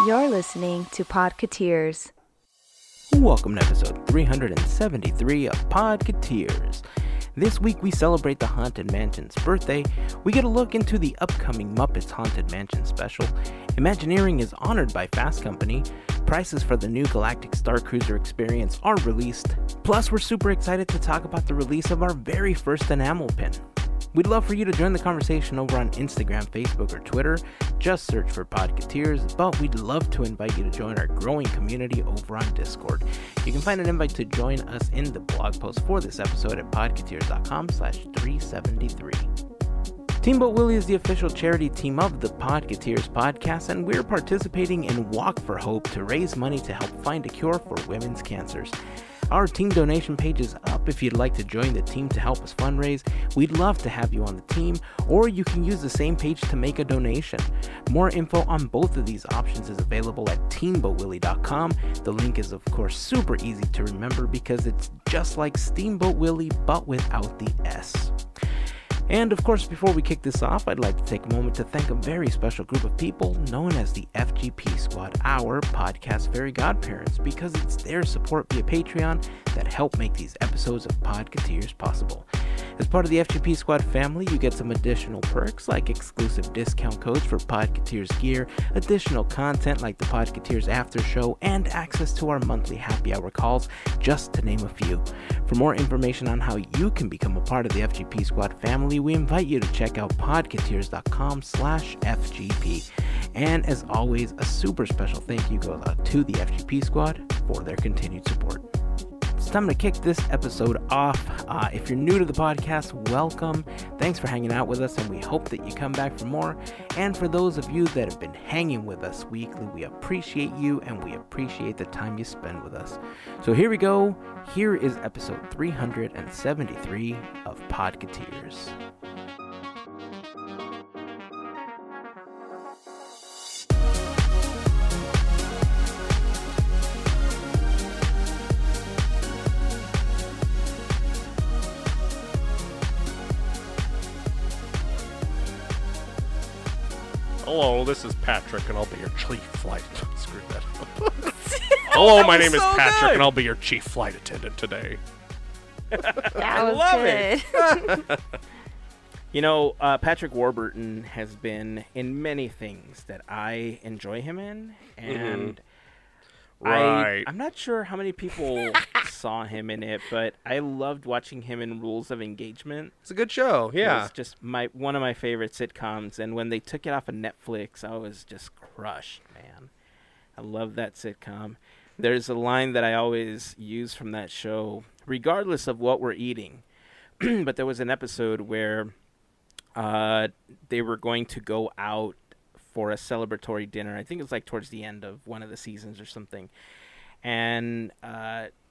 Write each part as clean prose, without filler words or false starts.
You're listening to Podketeers. Welcome to episode 373 of Podketeers. This week we celebrate the Haunted Mansion's birthday. We get a look into the upcoming Muppets Haunted Mansion special. Imagineering is honored by Fast Company. Prices for the new Galactic Starcruiser experience are released. Plus, we're super excited to talk about the release of our very first enamel pin. We'd love for you to join the conversation over on Instagram, Facebook, or Twitter. Just search for Podketeers, but we'd love to invite you to join our growing community over on Discord. You can find an invite to join us in the blog post for this episode at podketeers.com/373. Teamboat Willie is the official charity team of the Podketeers podcast, and we're participating in Walk for Hope to raise money to help find a cure for women's cancers. Our team donation page is up if you'd like to join the team to help us fundraise. We'd love to have you on the team, or you can use the same page to make a donation. More info on both of these options is available at teamboatwillie.com. The link is of course super easy to remember because it's just like Steamboat Willie but without the S. And of course, before we kick this off, I'd like to take a moment to thank a very special group of people known as the FGP Squad, our podcast Fairy Godparents, because it's their support via Patreon that help make these episodes of Podketeers possible. As part of the FGP Squad family, you get some additional perks like exclusive discount codes for Podketeers gear, additional content like the Podketeers After Show, and access to our monthly happy hour calls, just to name a few. For more information on how you can become a part of the FGP Squad family, we invite you to check out podketeers.com/FGP. And as always, a super special thank you goes out to the FGP Squad for their continued support. It's time to kick this episode off. If you're new to the podcast, welcome. Thanks for hanging out with us, and we hope that you come back for more. And for those of you that have been hanging with us weekly, we appreciate you, and we appreciate the time you spend with us. So here we go. Here is episode 373 of Podketeers. Hello, this is Patrick, and I'll be your chief flight. Screw that up. Hello, my name is Patrick, and I'll be your chief flight attendant today. That was good. You know, Patrick Warburton has been in many things that I enjoy him in, and Right. I'm not sure how many people saw him in it, but I loved watching him in Rules of Engagement. It's a good show, yeah. It was just one of my favorite sitcoms, and when they took it off of Netflix, I was just crushed, man. I love that sitcom. There's a line that I always use from that show, regardless of what we're eating. But there was an episode where they were going to go out for a celebratory dinner. I think it was like towards the end of one of the seasons or something. And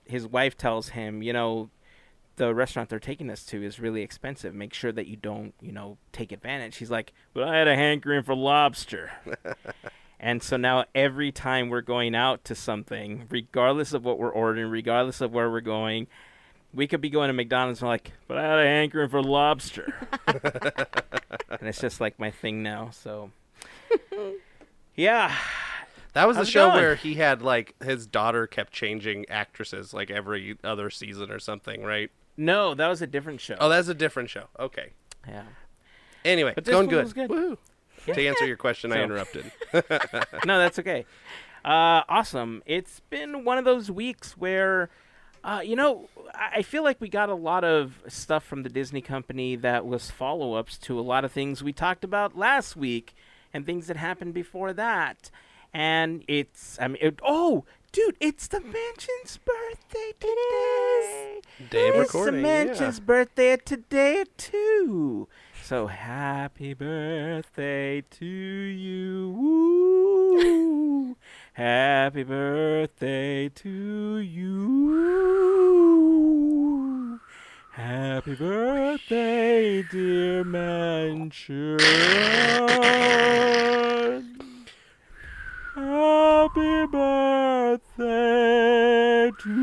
his wife tells him, you know, the restaurant they're taking us to is really expensive. Make sure that you don't, take advantage. He's like, but I had a hankering for lobster. And so now every time we're going out to something, regardless of what we're ordering, regardless of where we're going, we could be going to McDonald's and we're like, but I had a hankering for lobster. And it's just like my thing now, so... Yeah. That was the How's it show going? where he had, like, his daughter kept changing actresses, like, every other season or something, right? No, that was a different show. Oh, that's a different show. Okay. Yeah. Anyway, But this going one good. was good. Woohoo. Yeah. To answer your question, I So- interrupted. No, that's okay. Awesome. It's been one of those weeks where, I feel like we got a lot of stuff from the Disney company that was follow-ups to a lot of things we talked about last week and things that happened before that. And dude, it's the mansion's birthday today. Day of It's recording, the mansion's birthday today, too. So happy birthday to you. Woo. Happy birthday to you. Happy birthday, dear mansion. Happy birthday to you.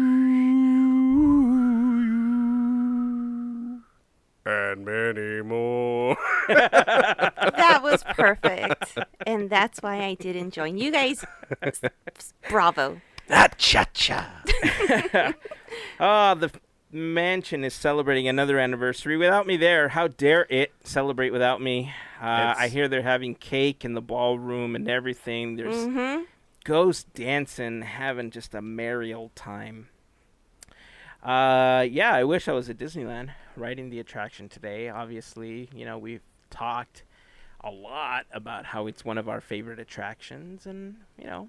And many more. That was perfect. And that's why I didn't join. You guys, bravo. Cha-cha. The mansion is celebrating another anniversary without me there. How dare it celebrate without me? I hear they're having cake in the ballroom and everything. There's ghost dancing, having just a merry old time. Yeah, I wish I was at Disneyland riding the attraction today. Obviously, we've talked a lot about how it's one of our favorite attractions, and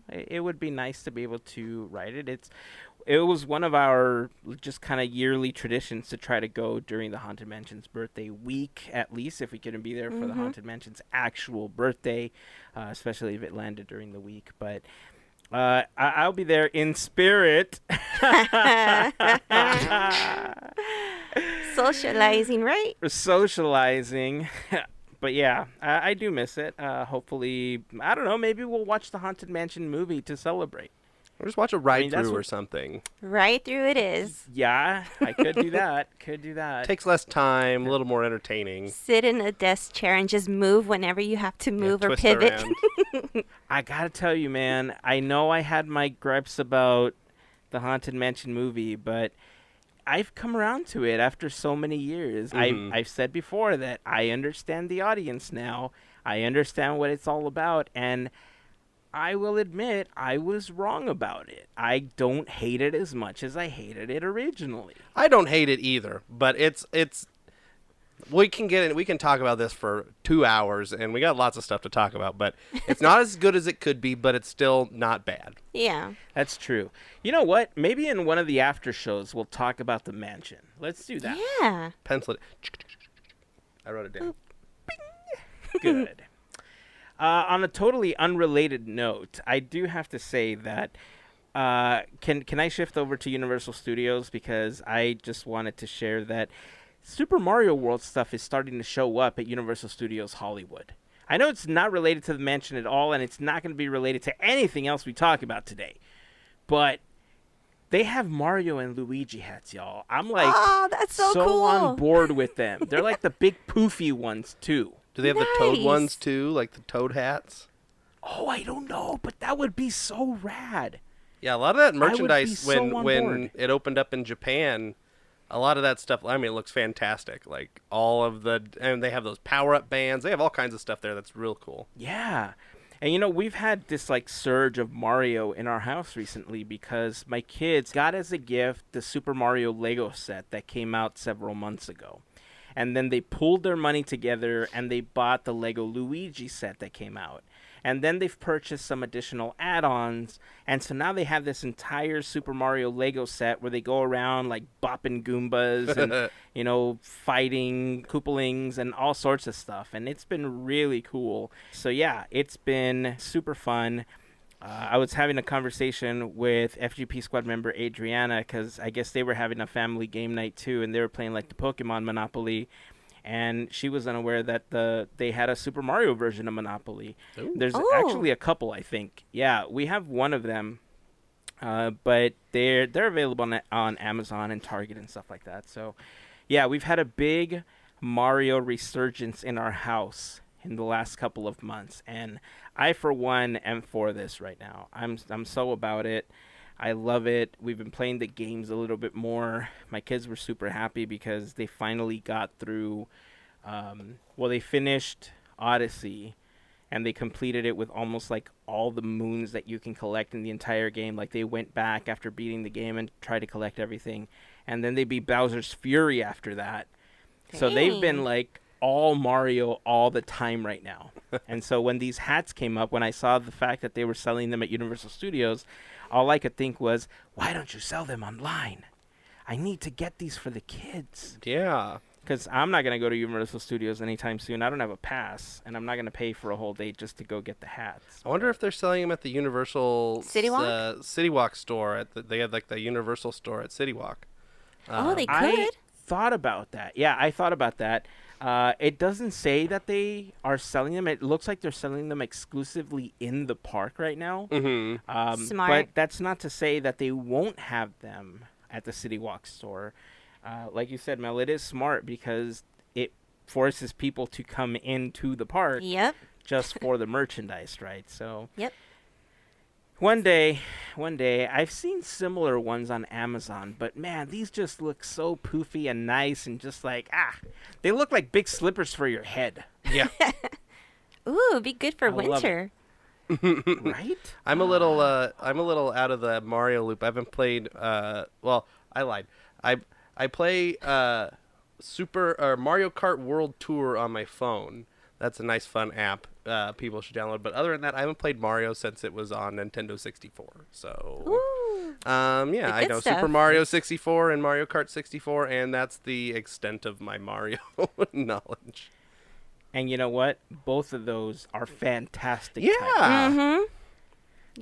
it would be nice to be able to ride it. It was one of our just kind of yearly traditions to try to go during the Haunted Mansion's birthday week, at least if we couldn't be there for the Haunted Mansion's actual birthday, especially if it landed during the week. But I'll be there in spirit. Socializing, right? Socializing. But yeah, I do miss it. Hopefully, I don't know, maybe we'll watch the Haunted Mansion movie to celebrate. Or just watch a ride-through or something. Right through it is. Yeah, I could do that. Takes less time, a little more entertaining. Sit in a desk chair and just move whenever you have to move or twist pivot. I gotta tell you, man, I know I had my gripes about the Haunted Mansion movie, but I've come around to it after so many years. I've said before that I understand the audience now. I understand what it's all about, and I will admit I was wrong about it. I don't hate it as much as I hated it originally. I don't hate it either, but it's we can talk about this for 2 hours, and we got lots of stuff to talk about, but it's not as good as it could be, but it's still not bad. Yeah. That's true. You know what? Maybe in one of the after shows we'll talk about the mansion. Let's do that. Yeah. Pencil it. I wrote it down. Good. On a totally unrelated note, I do have to say that can I shift over to Universal Studios, because I just wanted to share that Super Mario World stuff is starting to show up at Universal Studios Hollywood. I know it's not related to the mansion at all, and it's not going to be related to anything else we talk about today, but they have Mario and Luigi hats, y'all. I'm like, oh, that's so cool. On board with them. They're like the big poofy ones too. Do they have the Toad ones too, like the Toad hats? Oh, I don't know, but that would be so rad. Yeah, a lot of that merchandise so when it opened up in Japan, a lot of that stuff, I mean, it looks fantastic. Like and they have those power-up bands. They have all kinds of stuff there that's real cool. Yeah. And we've had this like surge of Mario in our house recently because my kids got as a gift the Super Mario Lego set that came out several months ago. And then they pooled their money together and they bought the Lego Luigi set that came out. And then they've purchased some additional add-ons. And so now they have this entire Super Mario Lego set where they go around like bopping Goombas and, fighting Koopalings and all sorts of stuff. And it's been really cool. So yeah, it's been super fun. I was having a conversation with FGP Squad member Adriana because I guess they were having a family game night too, and they were playing like the Pokemon Monopoly, and she was unaware that they had a Super Mario version of Monopoly. Ooh. There's actually a couple, I think. Yeah, we have one of them, but they're available on Amazon and Target and stuff like that. So, yeah, we've had a big Mario resurgence in our house in the last couple of months, and I for one am for this right now. I'm so about it. I love it. We've been playing the games a little bit more. My kids were super happy because they finally got through they finished Odyssey and they completed it with almost like all the moons that you can collect in the entire game. Like they went back after beating the game and tried to collect everything, and then they beat Bowser's Fury after that. Dang. So they've been like all Mario all the time right now. And so when these hats came up, when I saw the fact that they were selling them at Universal Studios, all I could think was, why don't you sell them online? I need to get these for the kids. Yeah. Because I'm not going to go to Universal Studios anytime soon. I don't have a pass, and I'm not going to pay for a whole day just to go get the hats. I wonder if they're selling them at the Universal City Walk? City Walk store. They had like the Universal store at City Walk. They could. I thought about that. Yeah, I thought about that. It doesn't say that they are selling them. It looks like they're selling them exclusively in the park right now. Mm-hmm. Smart. But that's not to say that they won't have them at the City Walk store. Like you said, Mel, it is smart because forces people to come into the park Yep. just for the merchandise, right? So Yep. one day, I've seen similar ones on Amazon, but man, these just look so poofy and nice and just like, they look like big slippers for your head. Yeah. Ooh, be good for I love winter. Right? I'm a little out of the Mario loop. I haven't played well, I lied. I play Mario Kart World Tour on my phone. That's a nice fun app. People should download. But other than that, I haven't played Mario since it was on Nintendo 64. So Ooh. yeah, The I good know stuff. Super Mario 64 and Mario Kart 64, and that's the extent of my Mario knowledge. And you know what? Both of those are fantastic. Yeah. titles. Mm-hmm.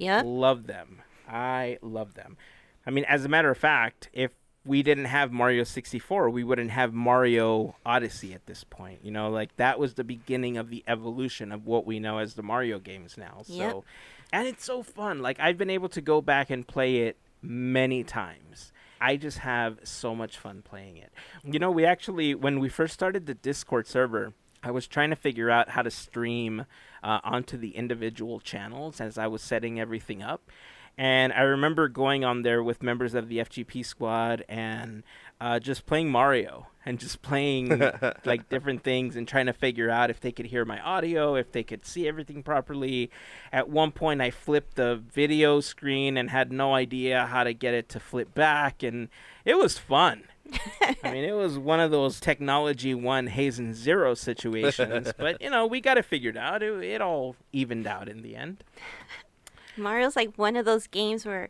Yep. Love them. I love them. I mean, as a matter of fact, if we didn't have Mario 64, we wouldn't have Mario Odyssey at this point. You know, like that was the beginning of the evolution of what we know as the Mario games now. So, Yep. and it's so fun. Like I've been able to go back and play it many times. I just have so much fun playing it. You know, we actually, when we first started the Discord server, I was trying to figure out how to stream onto the individual channels as I was setting everything up. And I remember going on there with members of the FGP Squad and just playing Mario and just playing like different things and trying to figure out if they could hear my audio, if they could see everything properly. At one point, I flipped the video screen and had no idea how to get it to flip back, and it was fun. I mean, it was one of those technology 1 Hazen 0 situations, but, you know, we got it figured out. It all evened out in the end. Mario's like one of those games where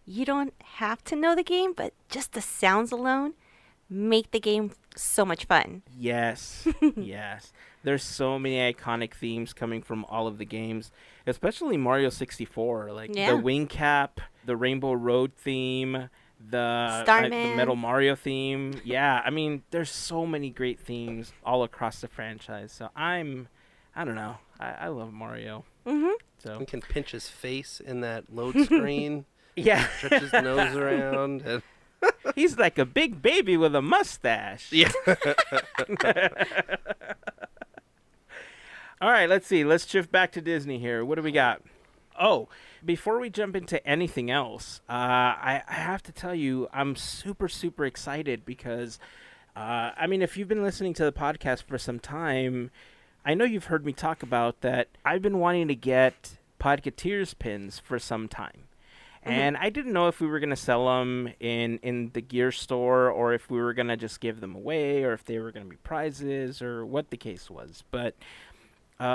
you don't have to know the game, but just the sounds alone make the game so much fun. Yes, yes. There's so many iconic themes coming from all of the games, especially Mario 64. Like Yeah. the Wing Cap, the Rainbow Road theme, the Starman. Metal Mario theme. Yeah, I mean, there's so many great themes all across the franchise. So I don't know. I love Mario. Mm-hmm. So You can pinch his face in that load screen, yeah, stretch his nose around. And he's like a big baby with a mustache. yeah. All right, let's see. Let's shift back to Disney here. What do we got? Oh, before we jump into anything else, I have to tell you, I'm super, super excited because, I mean, if you've been listening to the podcast for some time, I know you've heard me talk about that I've been wanting to get Podketeers pins for some time. And I didn't know if we were going to sell them in the gear store or if we were going to just give them away or if they were going to be prizes or what the case was. But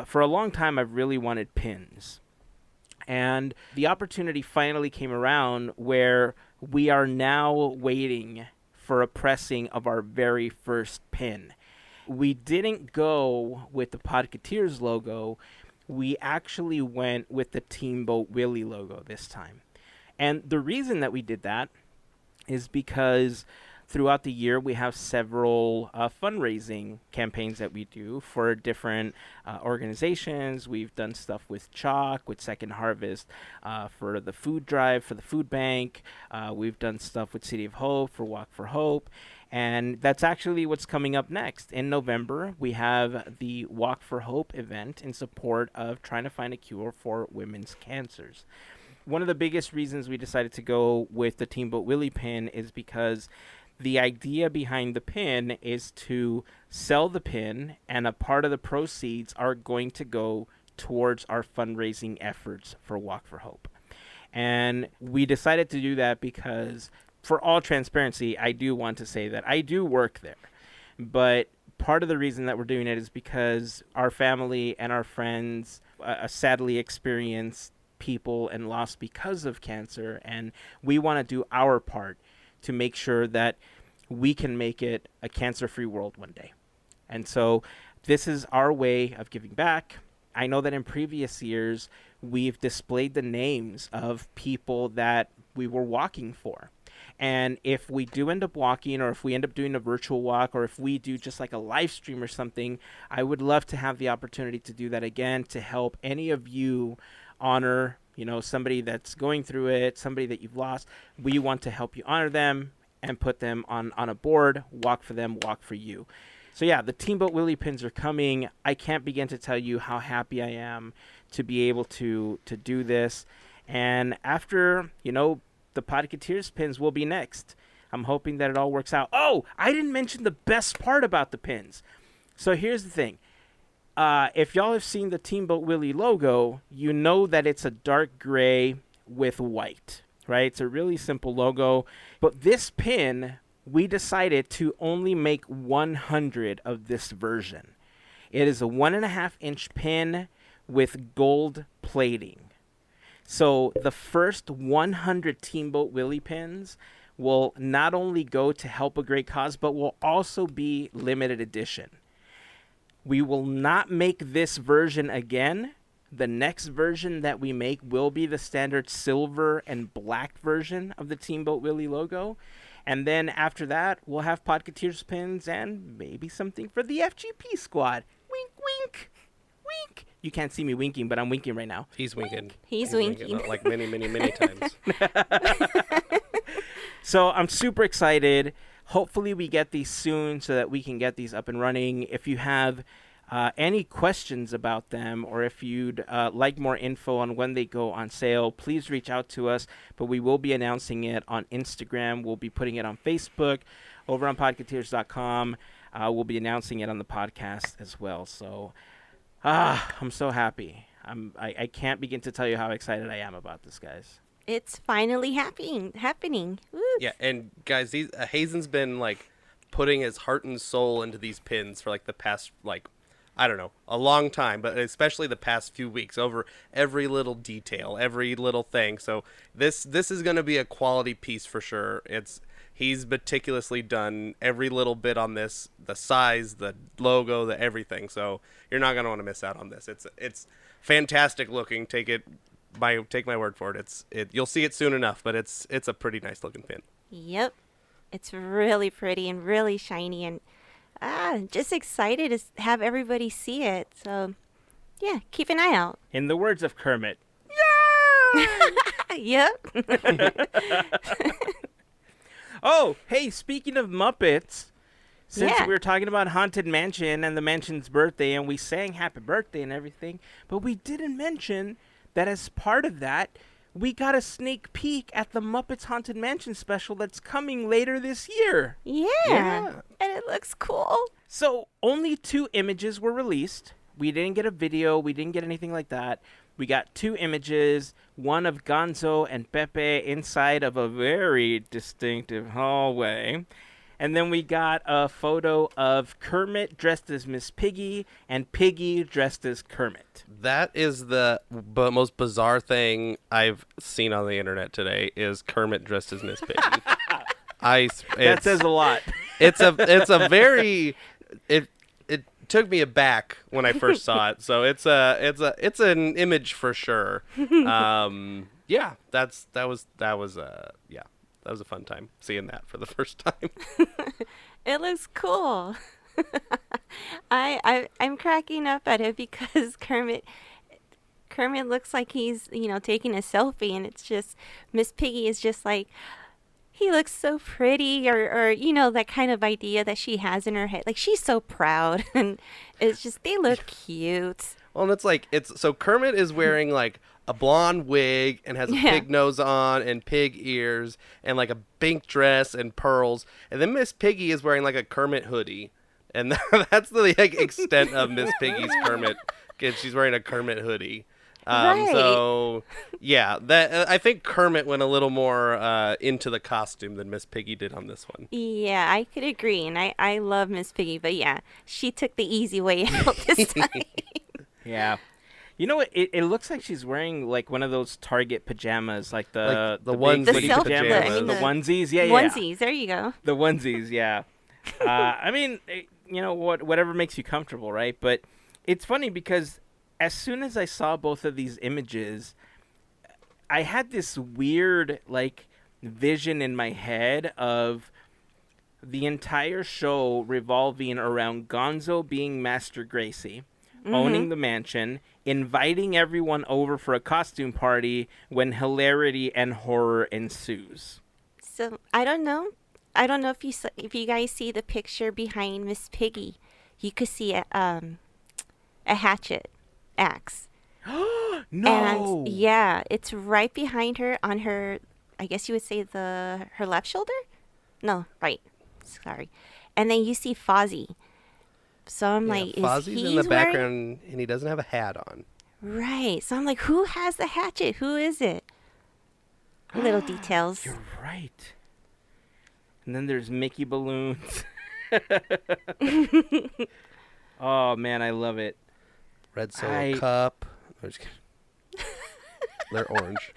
for a long time, I've really wanted pins. And the opportunity finally came around where we are now waiting for a pressing of our very first pin. We didn't go with the Podketeers logo. We actually went with the Teamboat Willie logo this time. And the reason that we did that is because throughout the year we have several fundraising campaigns that we do for different organizations. We've done stuff with Chalk, with Second Harvest, for the food drive, for the food bank. We've done stuff with City of Hope, for Walk for Hope. And that's actually what's coming up next. In November, we have the Walk for Hope event in support of trying to find a cure for women's cancers. One of the biggest reasons we decided to go with the Teamboat Willie pin is because the idea behind the pin is to sell the pin, and a part of the proceeds are going to go towards our fundraising efforts for Walk for Hope. And we decided to do that because, for all transparency, I do want to say that I do work there. But part of the reason that we're doing it is because our family and our friends sadly experienced people and lost because of cancer, and we want to do our part to make sure that we can make it a cancer-free world one day. And so this is our way of giving back. I know that in previous years we've displayed the names of people that we were walking for. And if we do end up walking, or if we end up doing a virtual walk, or if we do just like a live stream or something, I would love to have the opportunity to do that again to help any of you honor, somebody that's going through it, somebody that you've lost. We want to help you honor them and put them on a board, walk for them, walk for you. So yeah, the Teamboat Willie pins are coming. I can't begin to tell you how happy I am to be able to do this. And after, the Podketeers pins will be next. I'm hoping that it all works out. Oh, I didn't mention the best part about the pins. So here's the thing. If y'all have seen the Teamboat Willie logo, you know that it's a dark gray with white, right? It's a really simple logo. But this pin, we decided to only make 100 of this version. It is a 1.5-inch pin with gold plating. So the first 100 Teamboat Willie pins will not only go to help a great cause, but will also be limited edition. We will not make this version again. The next version that we make will be the standard silver and black version of the Teamboat Willie logo. And then after that, we'll have Podketeers pins and maybe something for the FGP Squad. Wink, wink, wink. You can't see me winking, but I'm winking right now. He's winking. He's winking. Like many, many, many times. So I'm super excited. Hopefully we get these soon so that we can get these up and running. If you have any questions about them, or if you'd like more info on when they go on sale, please reach out to us. But we will be announcing it on Instagram. We'll be putting it on Facebook, over on podketeers.com. We'll be announcing it on the podcast as well. So I'm so happy. I can't begin to tell you how excited I am about this, guys. It's finally happening. Woo. Yeah, and guys, Hazen's been like putting his heart and soul into these pins for like the past, like, I don't know, a long time, but especially the past few weeks, over every little detail, every little thing. So this is going to be a quality piece for sure. He's meticulously done every little bit on this, the size, the logo, the everything. So you're not going to want to miss out on this. It's fantastic looking. Take my word for it. You'll see it soon enough, but it's a pretty nice looking pin. Yep. It's really pretty and really shiny, and just excited to have everybody see it. So, yeah, keep an eye out. In the words of Kermit. Yep. Oh, hey, speaking of Muppets, since Yeah. we were talking about Haunted Mansion and the mansion's birthday, and we sang happy birthday and everything, but we didn't mention that as part of that, we got a sneak peek at the Muppets Haunted Mansion special that's coming later this year. Yeah. And it looks cool. So only 2 images were released. We didn't get a video. We didn't get anything like that. We got 2 images, one of Gonzo and Pepe inside of a very distinctive hallway. And then we got a photo of Kermit dressed as Miss Piggy and Piggy dressed as Kermit. That is the most bizarre thing I've seen on the internet today, is Kermit dressed as Miss Piggy. That says a lot. It's a very it took me aback when I first saw it. So it's an image for sure. Yeah, that was a fun time seeing that for the first time. It looks cool. I'm cracking up at it because Kermit looks like he's, taking a selfie, and it's just Miss Piggy is just like, he looks so pretty, or that kind of idea that she has in her head. Like, she's so proud, and it's just, they look cute. Well, and so Kermit is wearing like a blonde wig and has a pig nose on and pig ears and like a pink dress and pearls. And then Miss Piggy is wearing like a Kermit hoodie. And that's the extent of Miss Piggy's Kermit. She's wearing a Kermit hoodie. Right. So, yeah, I think Kermit went a little more into the costume than Miss Piggy did on this one. Yeah, I could agree. And I love Miss Piggy. But yeah, she took the easy way out this time. Yeah. You know what? It looks like she's wearing like one of those Target pajamas, like the onesie big pajamas. The onesies. Yeah, Onesies, there you go. The onesies, yeah. I mean, whatever makes you comfortable, right? But it's funny because as soon as I saw both of these images, I had this weird like vision in my head of the entire show revolving around Gonzo being Master Gracie, owning the mansion, inviting everyone over for a costume party when hilarity and horror ensues. So I don't know if you guys see the picture behind Miss Piggy. you could see a hatchet axe. No. And yeah, it's right behind her on her, I guess you would say her left shoulder? No, right. Sorry. And then you see Fozzie. So I'm Yeah, like, is Fozzie's he in the wearing... background, and he doesn't have a hat on. Right. So I'm like, who has the hatchet? Who is it? Little details. You're right. And then there's Mickey balloons. Oh man, I love it. Red Solo cup. I'm just kidding. They're orange.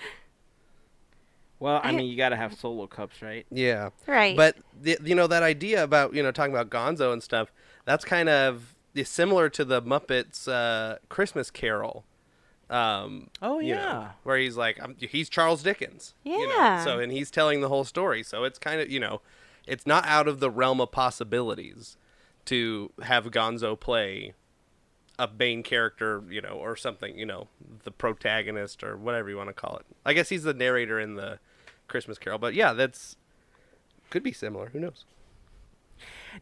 Well, I mean, you got to have solo cups, right? Yeah. Right. But, that idea about, talking about Gonzo and stuff, that's kind of similar to the Muppets Christmas Carol. Oh, yeah. Where he's like, he's Charles Dickens. Yeah. So, and he's telling the whole story. So it's kind of, it's not out of the realm of possibilities to have Gonzo play a main character, or something, the protagonist or whatever you want to call it. I guess he's the narrator in the Christmas Carol, but yeah, could be similar. Who knows?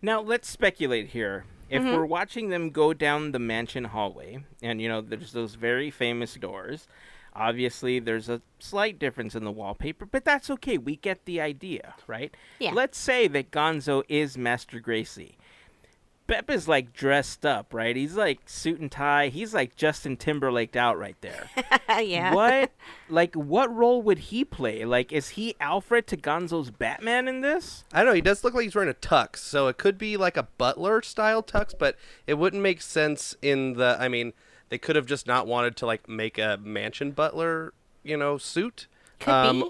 Now, let's speculate here. If we're watching them go down the mansion hallway, and, there's those very famous doors, obviously there's a slight difference in the wallpaper, but that's okay. We get the idea, right? Yeah. Let's say that Gonzo is Master Gracie. Bep is like dressed up, right? He's like suit and tie. He's like Justin Timberlaked out right there. Yeah. What role would he play? Like, is he Alfred to Gonzo's Batman in this? I don't know. He does look like he's wearing a tux, so it could be like a butler style tux, but it wouldn't make sense they could have just not wanted to like make a mansion butler, suit. Could be.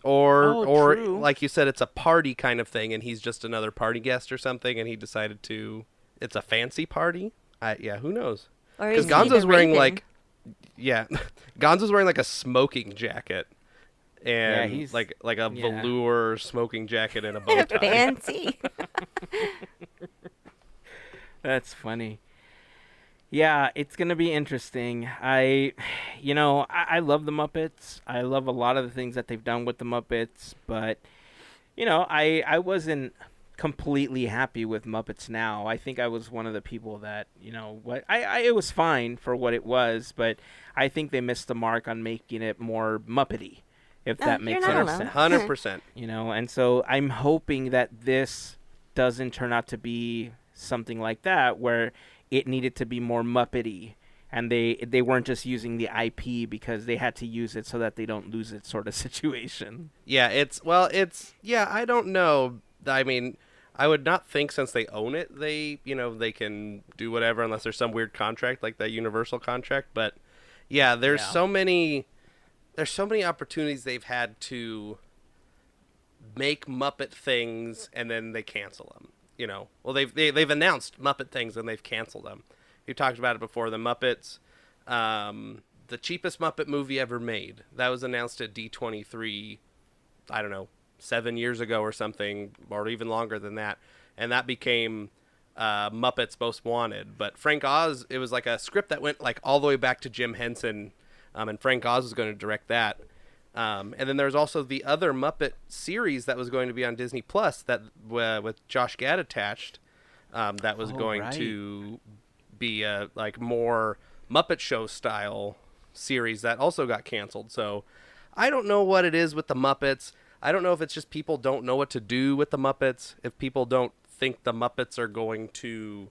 Or true. like you said, it's a party kind of thing, and he's just another party guest or something, and he decided to. It's a fancy party. Who knows? Because Gonzo's wearing Gonzo's wearing like a smoking jacket, and he's like a velour smoking jacket and a bow tie. Fancy. That's funny. Yeah, it's gonna be interesting. I love the Muppets. I love a lot of the things that they've done with the Muppets, but I wasn't completely happy with Muppets Now. I think I was one of the people that, it was fine for what it was, but I think they missed the mark on making it more Muppety, if that makes not any alone. sense. 100%. And so I'm hoping that this doesn't turn out to be something like that, where it needed to be more Muppety, and they weren't just using the IP because they had to use it so that they don't lose it sort of situation. Yeah, I don't know. I mean, I would not think, since they own it, they can do whatever unless there's some weird contract like that Universal contract. But yeah, there's so many opportunities they've had to make Muppet things and then they cancel them. Well, they've announced Muppet things and they've canceled them. We've talked about it before. The Muppets, the cheapest Muppet movie ever made, that was announced at D23. I don't know, 7 years ago or something, or even longer than that, and that became Muppets Most Wanted. But Frank Oz, it was like a script that went like all the way back to Jim Henson, and Frank Oz was going to direct that. And then there was also the other Muppet series that was going to be on Disney Plus that with Josh Gad attached, that was going to be a like more Muppet Show style series that also got canceled. So I don't know what it is with the Muppets. I don't know if it's just people don't know what to do with the Muppets, if people don't think the Muppets are going to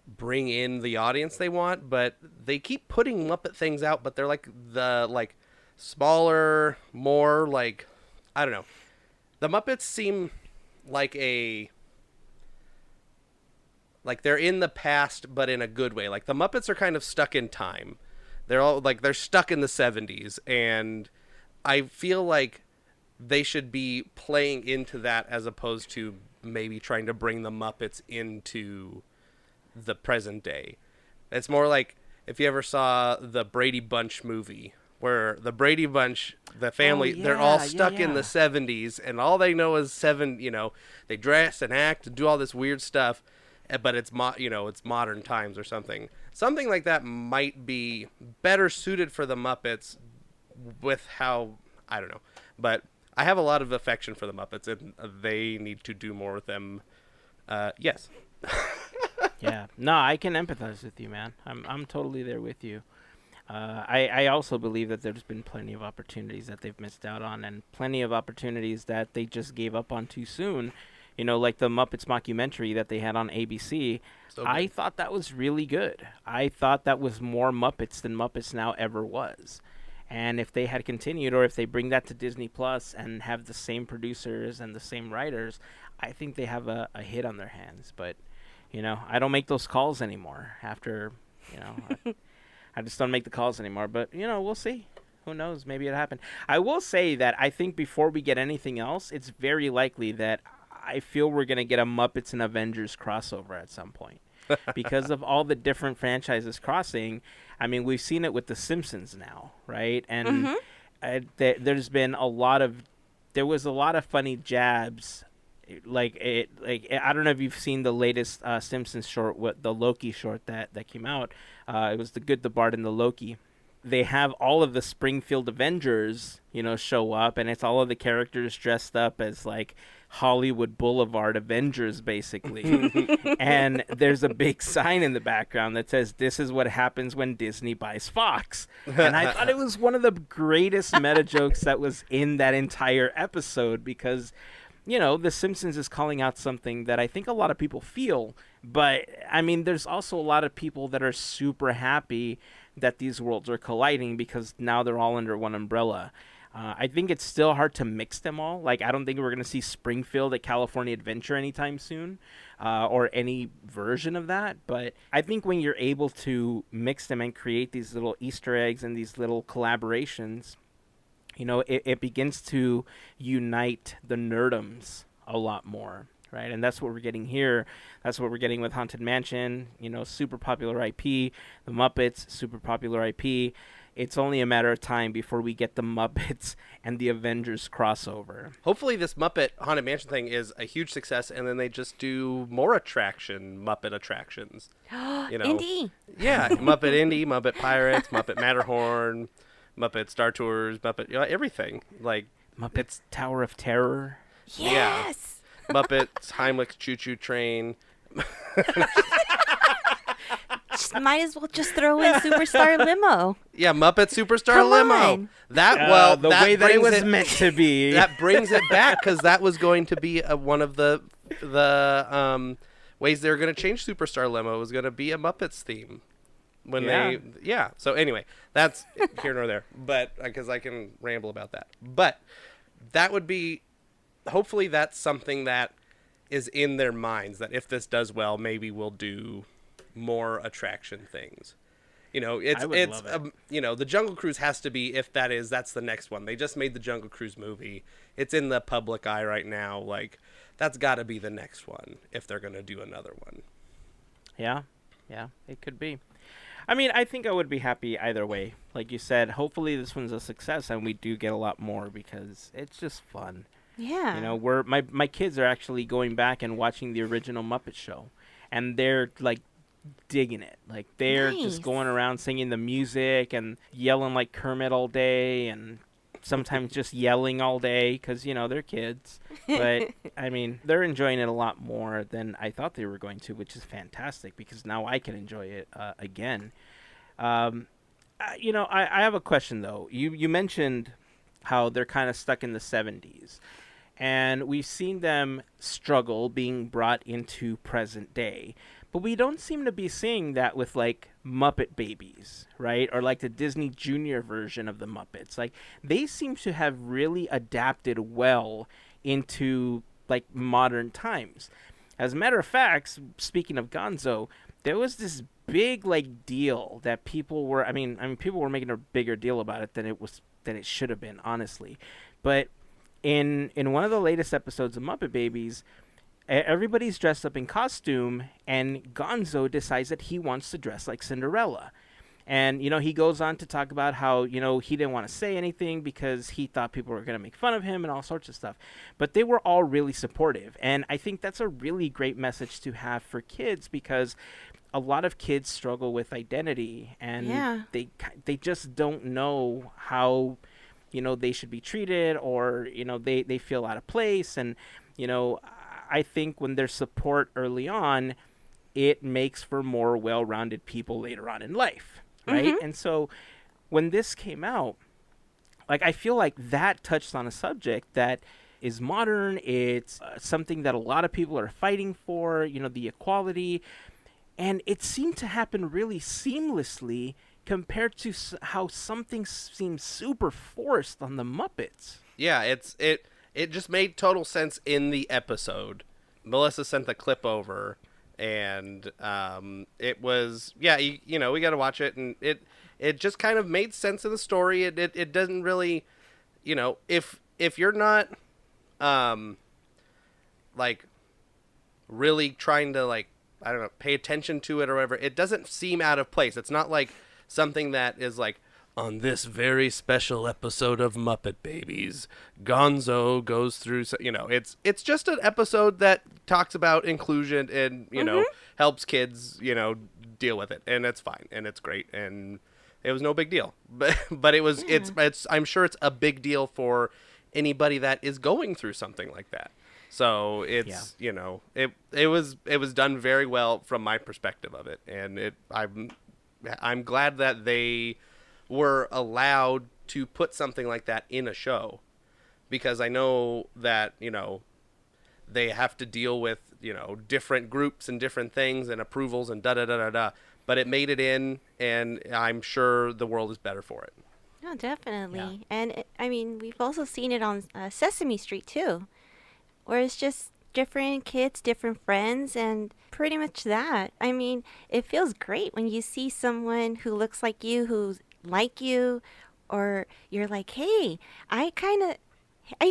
bring in the audience they want, but they keep putting Muppet things out, but they're like smaller, more like, I don't know. The Muppets seem like they're in the past, but in a good way. Like the Muppets are kind of stuck in time. They're stuck in the 70s, and I feel like they should be playing into that as opposed to maybe trying to bring the Muppets into the present day. It's more like if you ever saw the Brady Bunch movie, where the Brady Bunch, the family, they're all stuck in the 70s, and all they know is they dress and act and do all this weird stuff, but it's modern times or something. Something like that might be better suited for the Muppets with how, I don't know. But I have a lot of affection for the Muppets, and they need to do more with them. Yes. Yeah. No, I can empathize with you, man. I'm totally there with you. I also believe that there's been plenty of opportunities that they've missed out on, and plenty of opportunities that they just gave up on too soon. You know, like the Muppets mockumentary that they had on ABC. So I good. thought that was really good. I thought that was more Muppets than Muppets Now ever was. And if they had continued, or if they bring that to Disney Plus and have the same producers and the same writers, I think they have a hit on their hands. But, you know, I don't make those calls anymore after, you know, I just don't make the calls anymore. But, you know, we'll see. Who knows? Maybe it'll happen. I will say that I think before we get anything else, it's very likely that I feel we're going to get a Muppets and Avengers crossover at some point. Because of all the different franchises crossing. I mean, we've seen it with The Simpsons now, right? And there's been there was a lot of funny jabs. I don't know if you've seen the latest Simpsons short, the Loki short that came out. It was The Good, the Bard, and the Loki. They have all of the Springfield Avengers, you know, show up, and it's all of the characters dressed up as like Hollywood Boulevard Avengers, basically. And there's a big sign in the background that says, "This is what happens when Disney buys Fox." And I thought it was one of the greatest meta jokes that was in that entire episode, because, you know, The Simpsons is calling out something that I think a lot of people feel. But, I mean, there's also a lot of people that are super happy that these worlds are colliding because now they're all under one umbrella. I think it's still hard to mix them all. Like, I don't think we're going to see Springfield at California Adventure anytime soon, or any version of that. But I think when you're able to mix them and create these little Easter eggs and these little collaborations, you know, it begins to unite the nerdoms a lot more, right? And that's what we're getting here. That's what we're getting with Haunted Mansion, you know, super popular IP. The Muppets, super popular IP. It's only a matter of time before we get the Muppets and the Avengers crossover. Hopefully this Muppet Haunted Mansion thing is a huge success, and then they just do more Muppet attractions. You know, Indy. Yeah, Muppet Indy, Muppet Pirates, Muppet Matterhorn, Muppet Star Tours, Muppet, you know, everything. Like Muppets Tower of Terror. Yes. Muppets Heimlich's Choo Choo Train. Might as well just throw in Superstar Limo. Yeah, Muppet Superstar Come Limo. on. The way that it was meant to be. That brings it back, because that was going to be one of the ways they were going to change Superstar Limo. Was going to be a Muppets theme. So anyway, that's here nor there, but because I can ramble about that. But that would be, hopefully that's something that is in their minds, that if this does well, maybe we'll do more attraction things. You know, it's you know, the Jungle Cruise has to be, if that's the next one. They just made the Jungle Cruise movie. It's in the public eye right now. Like, that's got to be the next one if they're going to do another one. Yeah, it could be. I mean, I think I would be happy either way. Like you said, hopefully this one's a success and we do get a lot more, because it's just fun. Yeah. You know, my kids are actually going back and watching the original Muppet Show, and they're like digging it. Like, they're just going around singing the music and yelling like Kermit all day, and sometimes just yelling all day because, you know, they're kids. But I mean, they're enjoying it a lot more than I thought they were going to, which is fantastic, because now I can enjoy it again. You know, I have a question though. You mentioned how they're kind of stuck in the 70s, and we've seen them struggle being brought into present day. But we don't seem to be seeing that with, like, Muppet Babies, right? Or, like, the Disney Junior version of the Muppets. Like, they seem to have really adapted well into, like, modern times. As a matter of fact, speaking of Gonzo, there was this big, like, deal that people were... I mean, people were making a bigger deal about it than it should have been, honestly. But in one of the latest episodes of Muppet Babies, everybody's dressed up in costume, and Gonzo decides that he wants to dress like Cinderella. And, you know, he goes on to talk about how, you know, he didn't want to say anything because he thought people were going to make fun of him and all sorts of stuff. But they were all really supportive. And I think that's a really great message to have for kids, because a lot of kids struggle with identity, and they just don't know how, you know, they should be treated, or, you know, they feel out of place. And, you know, I think when there's support early on, it makes for more well-rounded people later on in life, right? And so when this came out, like, I feel like that touched on a subject that is modern. It's something that a lot of people are fighting for, you know, the equality. And it seemed to happen really seamlessly compared to how something seems super forced on the Muppets. Yeah, it just made total sense in the episode. Melissa sent the clip over, and it was, yeah, you know, we got to watch it, and it just kind of made sense in the story. It doesn't really, you know, if you're not like really trying to, like, I don't know, pay attention to it or whatever, it doesn't seem out of place. It's not like something that is like, on this very special episode of Muppet Babies, Gonzo goes through, you know, it's just an episode that talks about inclusion and, you know, helps kids, you know, deal with it, and it's fine, and it's great, and it was no big deal. But it was, it's I'm sure it's a big deal for anybody that is going through something like that. So it's, you know, it was done very well from my perspective of it, and I'm glad that they were allowed to put something like that in a show, because I know that, you know, they have to deal with, you know, different groups and different things and approvals and da-da-da-da-da, but it made it in, and I'm sure the world is better for it. No, definitely. Yeah. And I mean, we've also seen it on Sesame Street too, where it's just different kids, different friends, and pretty much that. I mean, it feels great when you see someone who looks like you, who's like you, or you're like, hey, I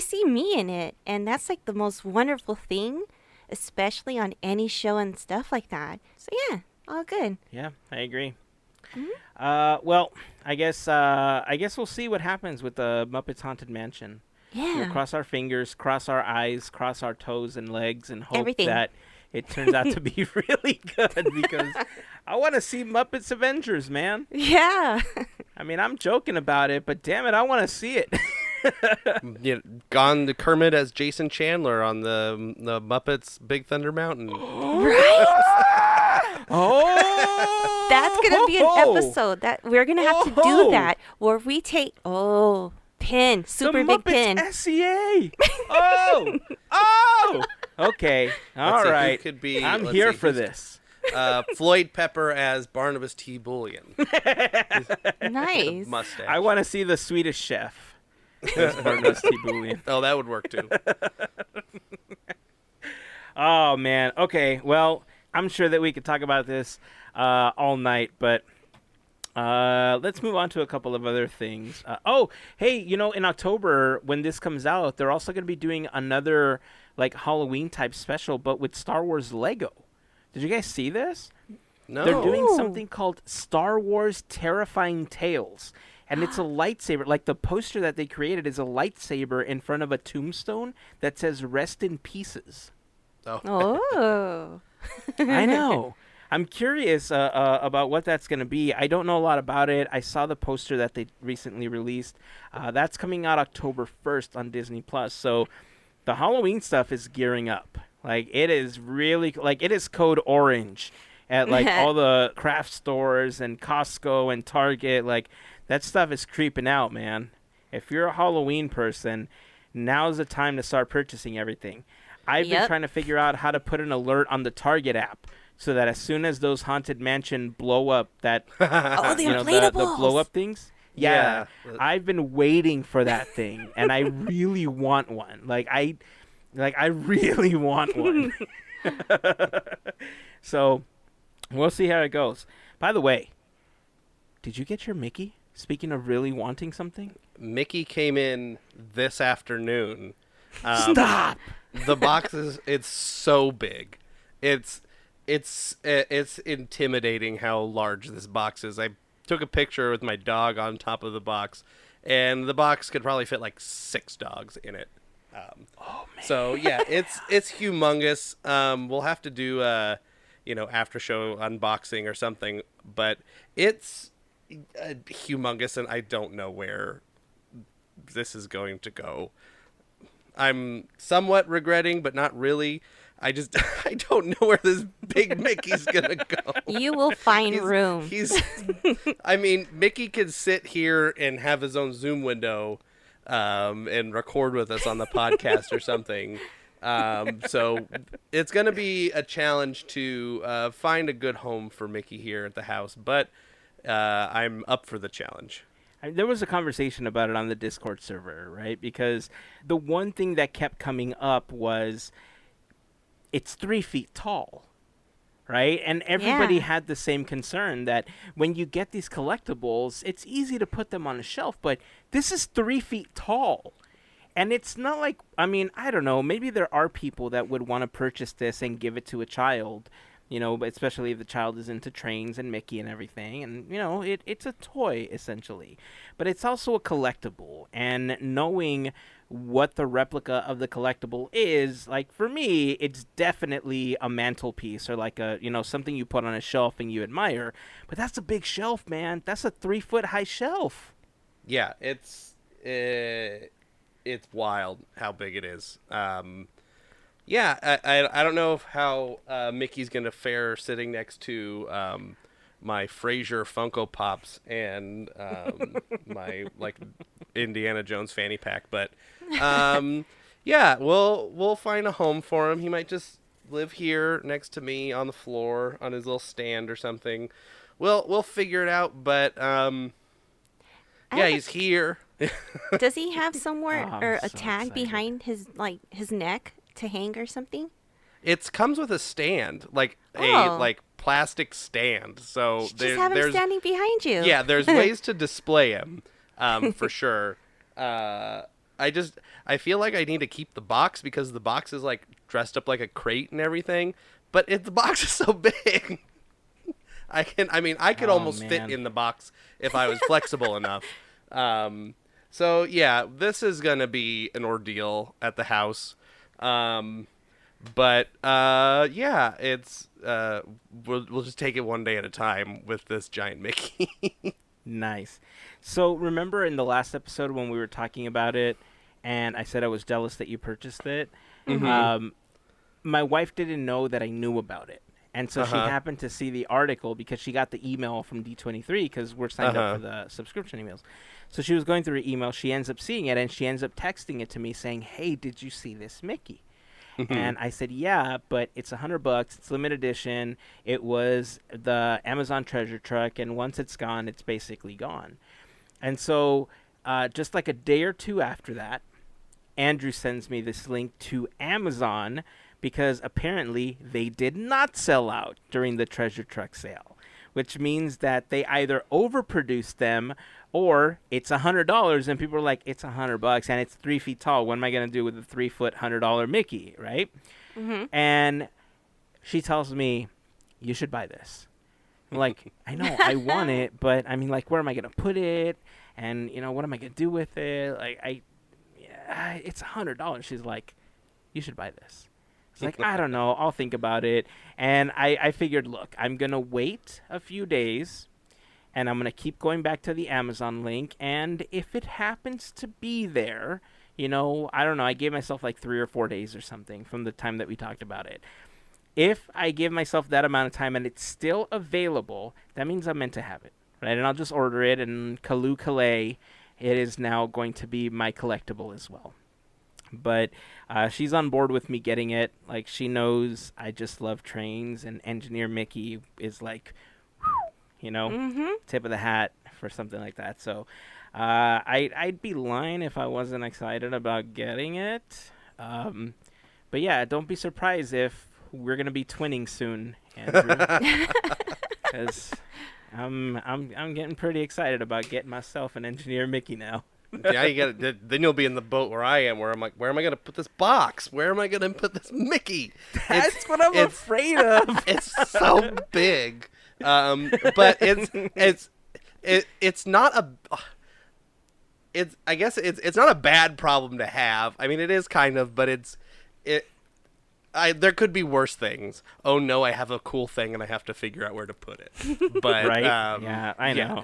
see me in it, and that's like the most wonderful thing, especially on any show and stuff like that. So yeah, all good. Yeah, I agree. Well, I guess we'll see what happens with the Muppets Haunted Mansion. Yeah. We'll cross our fingers, cross our eyes, cross our toes and legs, and hope Everything. that it turns out to be really good, because I want to see Muppets Avengers, man. Yeah. I mean, I'm joking about it, but damn it, I want to see it. You know, gone to Kermit as Jason Chandler on the Muppets Big Thunder Mountain. Right? Oh! That's going to be an episode that we're going to have to do that, where we take, pin, super the big Muppets pin. SEA. Oh! Okay, all Let's see, who right. could be, I'm let's here see, for who's- this. Floyd Pepper as Barnabas T. Bullion. Nice. Mustache. I want to see the Swedish Chef. As Barnabas T. Bullion. Oh, that would work too. Oh, man. Okay, well, I'm sure that we could talk about this all night, but let's move on to a couple of other things. Hey, you know, in October, when this comes out, they're also going to be doing another, like, Halloween-type special, but with Star Wars Lego. Did you guys see this? No. They're doing Oh. something called Star Wars Terrifying Tales. And it's a lightsaber. Like, the poster that they created is a lightsaber in front of a tombstone that says "Rest in Pieces." Oh. I know. I'm curious about what that's going to be. I don't know a lot about it. I saw the poster that they recently released. That's coming out October 1st on Disney+. So the Halloween stuff is gearing up. Like, it is really, like, it is code orange at, like, all the craft stores and Costco and Target. Like, that stuff is creeping out, man. If you're a Halloween person, now's the time to start purchasing everything. I've been trying to figure out how to put an alert on the Target app so that as soon as those Haunted Mansion blow up, that, The you know, the inflatables. blow up things. Yeah. I've been waiting for that thing, and I really want one. I really want one. So we'll see how it goes. By the way, did you get your Mickey? Speaking of really wanting something. Mickey came in this afternoon. Stop! The box it's so big. It's intimidating how large this box is. I took a picture with my dog on top of the box, and the box could probably fit like 6 dogs in it. Oh, man. So yeah, it's humongous. We'll have to do after show unboxing or something, but it's humongous, and I don't know where this is going to go. I'm somewhat regretting, but not really. I just I don't know where this big Mickey's gonna go. You will find room. I mean, Mickey could sit here and have his own Zoom window, and record with us on the podcast or something. So it's gonna be a challenge to find a good home for Mickey here at the house, but I'm up for the challenge. There was a conversation about it on the Discord server, right? Because the one thing that kept coming up was it's 3 feet tall, right? And everybody had the same concern that when you get these collectibles, it's easy to put them on a shelf, but this is 3 feet tall. And it's not like, I mean, I don't know, maybe there are people that would want to purchase this and give it to a child, you know, but especially if the child is into trains and Mickey and everything. And, you know, it's a toy, essentially. But it's also a collectible. And knowing what the replica of the collectible is, like, for me, it's definitely a mantelpiece or like a, you know, something you put on a shelf and you admire. But that's a big shelf, man. That's a 3-foot high shelf. Yeah, it's wild how big it is. Yeah, I don't know how Mickey's gonna fare sitting next to my Frasier Funko Pops and my like Indiana Jones fanny pack, but yeah, we'll find a home for him. He might just live here next to me on the floor on his little stand or something. We'll figure it out, but yeah, he's here. Does he have somewhere or a so tag excited. behind his neck to hang or something? It comes with a stand, like Oh. a plastic stand. So Just have him there's standing behind you. yeah, there's ways to display him, for sure. I feel like I need to keep the box because the box is like dressed up like a crate and everything, but the box is so big. I could almost fit man. in the box if I was flexible enough. So yeah, this is gonna be an ordeal at the house. But yeah, it's we'll just take it one day at a time with this giant Mickey. Nice. So remember in the last episode when we were talking about it and I said I was jealous that you purchased it? My wife didn't know that I knew about it. And so she happened to see the article because she got the email from D23 because we're signed up for the subscription emails. So she was going through her email. She ends up seeing it, and she ends up texting it to me saying, hey, did you see this Mickey? And I said, yeah, but it's $100. It's limited edition. It was the Amazon treasure truck, and once it's gone, it's basically gone. And so just like a day or two after that, Andrew sends me this link to Amazon because apparently they did not sell out during the treasure truck sale, which means that they either overproduced them or it's $100 and people are like, it's $100 and it's 3 feet tall. What am I going to do with a 3-foot $100 Mickey, right? And she tells me, you should buy this. I'm like, I know, I want it, but I mean, like, where am I going to put it? And, you know, what am I going to do with it? Like, it's $100. She's like, you should buy this. It's like, I don't know. I'll think about it. And I figured, look, I'm going to wait a few days, and I'm going to keep going back to the Amazon link. And if it happens to be there, you know, I don't know. I gave myself like 3 or 4 days or something from the time that we talked about it. If I give myself that amount of time and it's still available, that means I'm meant to have it, right? And I'll just order it, and Kalu Kalei, it is now going to be my collectible as well. But she's on board with me getting it. Like, she knows I just love trains, and Engineer Mickey is like, whew, you know, tip of the hat for something like that. So I'd be lying if I wasn't excited about getting it. But yeah, don't be surprised if we're gonna be twinning soon, Andrew, because I'm getting pretty excited about getting myself an Engineer Mickey now. Yeah, you got. Then you'll be in the boat where I am, where I'm like, where am I gonna put this box? Where am I gonna put this Mickey? That's what I'm afraid of. It's so big, but it's not a. I guess it's not a bad problem to have. I mean, it is kind of, but there could be worse things. Oh no, I have a cool thing and I have to figure out where to put it. But right? Yeah, I know.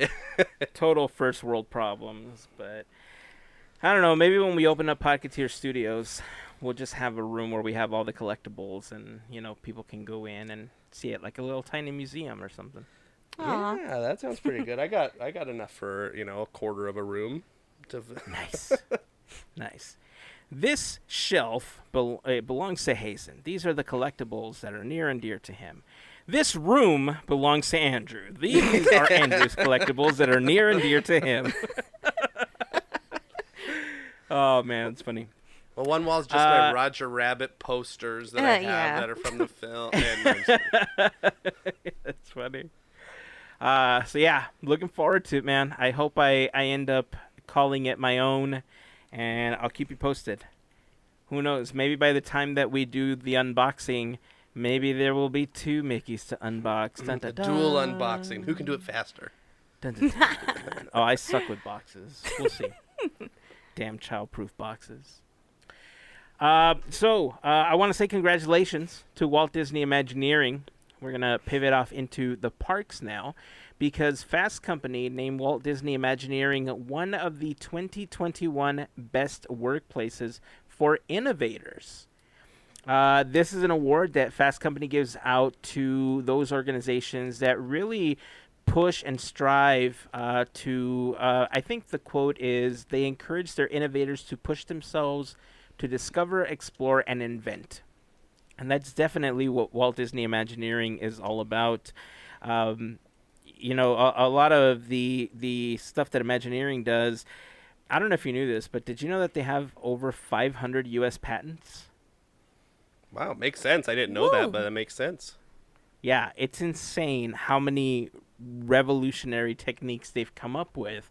Total first world problems, but I don't know. Maybe when we open up Podketeers Studios, we'll just have a room where we have all the collectibles, and people can go in and see it like a little tiny museum or something. Aw. Yeah, that sounds pretty good. I got enough for a quarter of a room. Nice. Nice. This shelf belongs to Hazen. These are the collectibles that are near and dear to him. This room belongs to Andrew. These are Andrew's collectibles that are near and dear to him. Oh, man, it's funny. Well, one wall's just my Roger Rabbit posters that I have that are from the film. That's funny. So, yeah, looking forward to it, man. I hope I end up calling it my own, and I'll keep you posted. Who knows? Maybe by the time that we do the unboxing, maybe there will be 2 Mickeys to unbox. Dun, dun, dun. Dual unboxing. Who can do it faster? Dun, dun, dun, dun. Oh, I suck with boxes. We'll see. Damn child-proof boxes. So I want to say congratulations to Walt Disney Imagineering. We're going to pivot off into the parks now, because Fast Company named Walt Disney Imagineering one of the 2021 best workplaces for innovators. This is an award that Fast Company gives out to those organizations that really push and strive to, I think the quote is, they encourage their innovators to push themselves to discover, explore, and invent. And that's definitely what Walt Disney Imagineering is all about. A lot of the stuff that Imagineering does, I don't know if you knew this, but did you know that they have over 500 U.S. patents? Wow, makes sense. I didn't know that, but it makes sense. Yeah, it's insane how many revolutionary techniques they've come up with,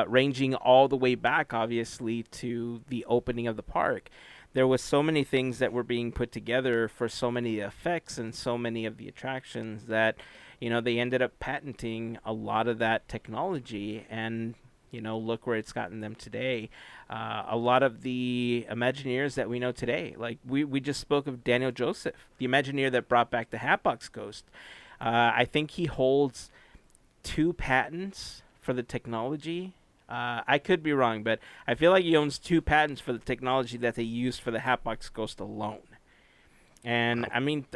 ranging all the way back, obviously, to the opening of the park. There was so many things that were being put together for so many effects and so many of the attractions that, they ended up patenting a lot of that technology, and, look where it's gotten them today. A lot of the Imagineers that we know today, like we just spoke of Daniel Joseph, the Imagineer that brought back the Hatbox Ghost. I think he holds 2 patents for the technology. I could be wrong, but I feel like he owns 2 patents for the technology that they used for the Hatbox Ghost alone. And I mean